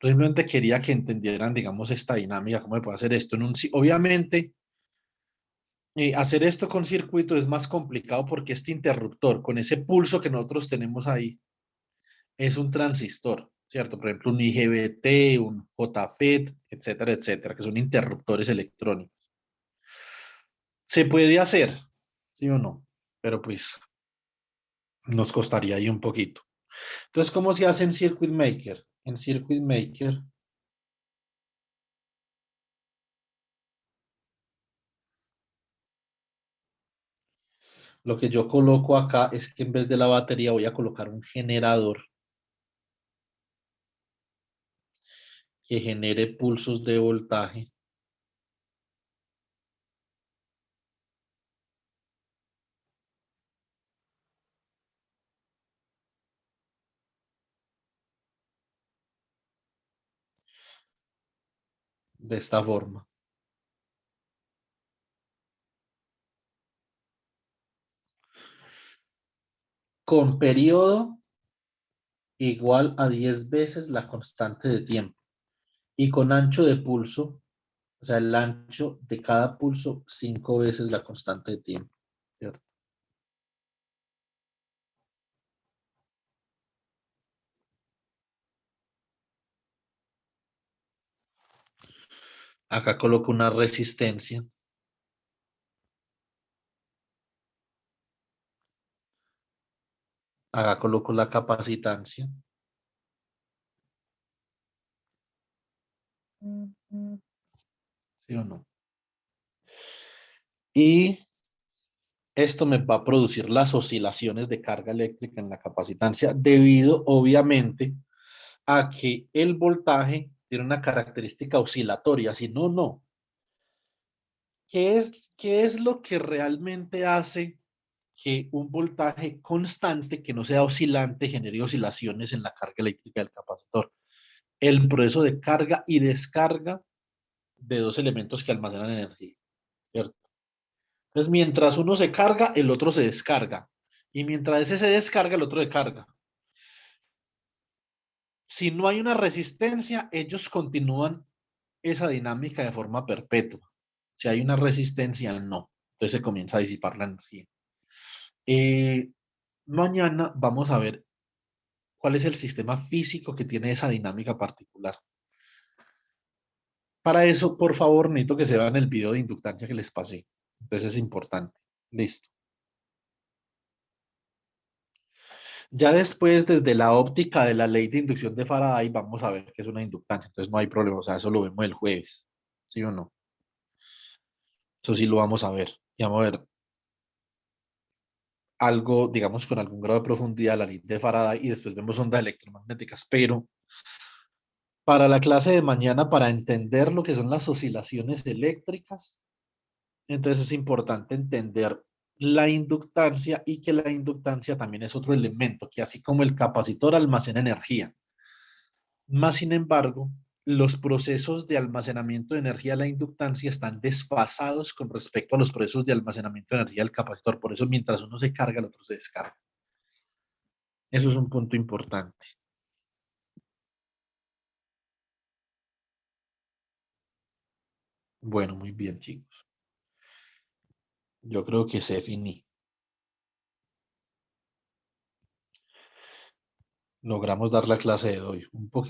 Simplemente quería que entendieran, digamos, esta dinámica, cómo se puede hacer esto. Obviamente, hacer esto con circuito es más complicado porque este interruptor, con ese pulso que nosotros tenemos ahí, es un transistor, ¿cierto? Por ejemplo, un IGBT, un JFET, etcétera, etcétera, que son interruptores electrónicos. Se puede hacer, ¿sí o no? Pero pues nos costaría ahí un poquito. Entonces, ¿cómo se hace en Circuit Maker? En Circuit Maker, lo que yo coloco acá es que en vez de la batería voy a colocar un generador que genere pulsos de voltaje. De esta forma. Con periodo igual a 10 veces la constante de tiempo. Y con ancho de pulso, o sea, el ancho de cada pulso, 5 veces la constante de tiempo, ¿cierto? Acá coloco una resistencia. Acá coloco la capacitancia. ¿Sí o no? Y esto me va a producir las oscilaciones de carga eléctrica en la capacitancia debido, obviamente, a que el voltaje tiene una característica oscilatoria. Si no, no. qué es lo que realmente hace que un voltaje constante, que no sea oscilante, genere oscilaciones en la carga eléctrica del capacitor? El proceso de carga y descarga de dos elementos que almacenan energía, ¿cierto? Entonces, mientras uno se carga, el otro se descarga. Y mientras ese se descarga, el otro se carga. Si no hay una resistencia, ellos continúan esa dinámica de forma perpetua. Si hay una resistencia, no. Entonces se comienza a disipar la energía. Mañana vamos a ver cuál es el sistema físico que tiene esa dinámica particular. Para eso, por favor, necesito que se vean el video de inductancia que les pasé. Entonces es importante. Listo. Ya después, desde la óptica de la ley de inducción de Faraday, vamos a ver qué es una inductancia. Entonces no hay problema, o sea, eso lo vemos el jueves. ¿Sí o no? Eso sí lo vamos a ver. Y vamos a ver algo, digamos, con algún grado de profundidad, la ley de Faraday, y después vemos ondas electromagnéticas. Pero para la clase de mañana, para entender lo que son las oscilaciones eléctricas, entonces es importante entender la inductancia y que la inductancia también es otro elemento que así como el capacitor almacena energía. Más sin embargo, los procesos de almacenamiento de energía de la inductancia están desfasados con respecto a los procesos de almacenamiento de energía del capacitor. Por eso mientras uno se carga, el otro se descarga. Eso es un punto importante. Bueno, muy bien, chicos. Yo creo que se finí. Logramos dar la clase de hoy. Un poquito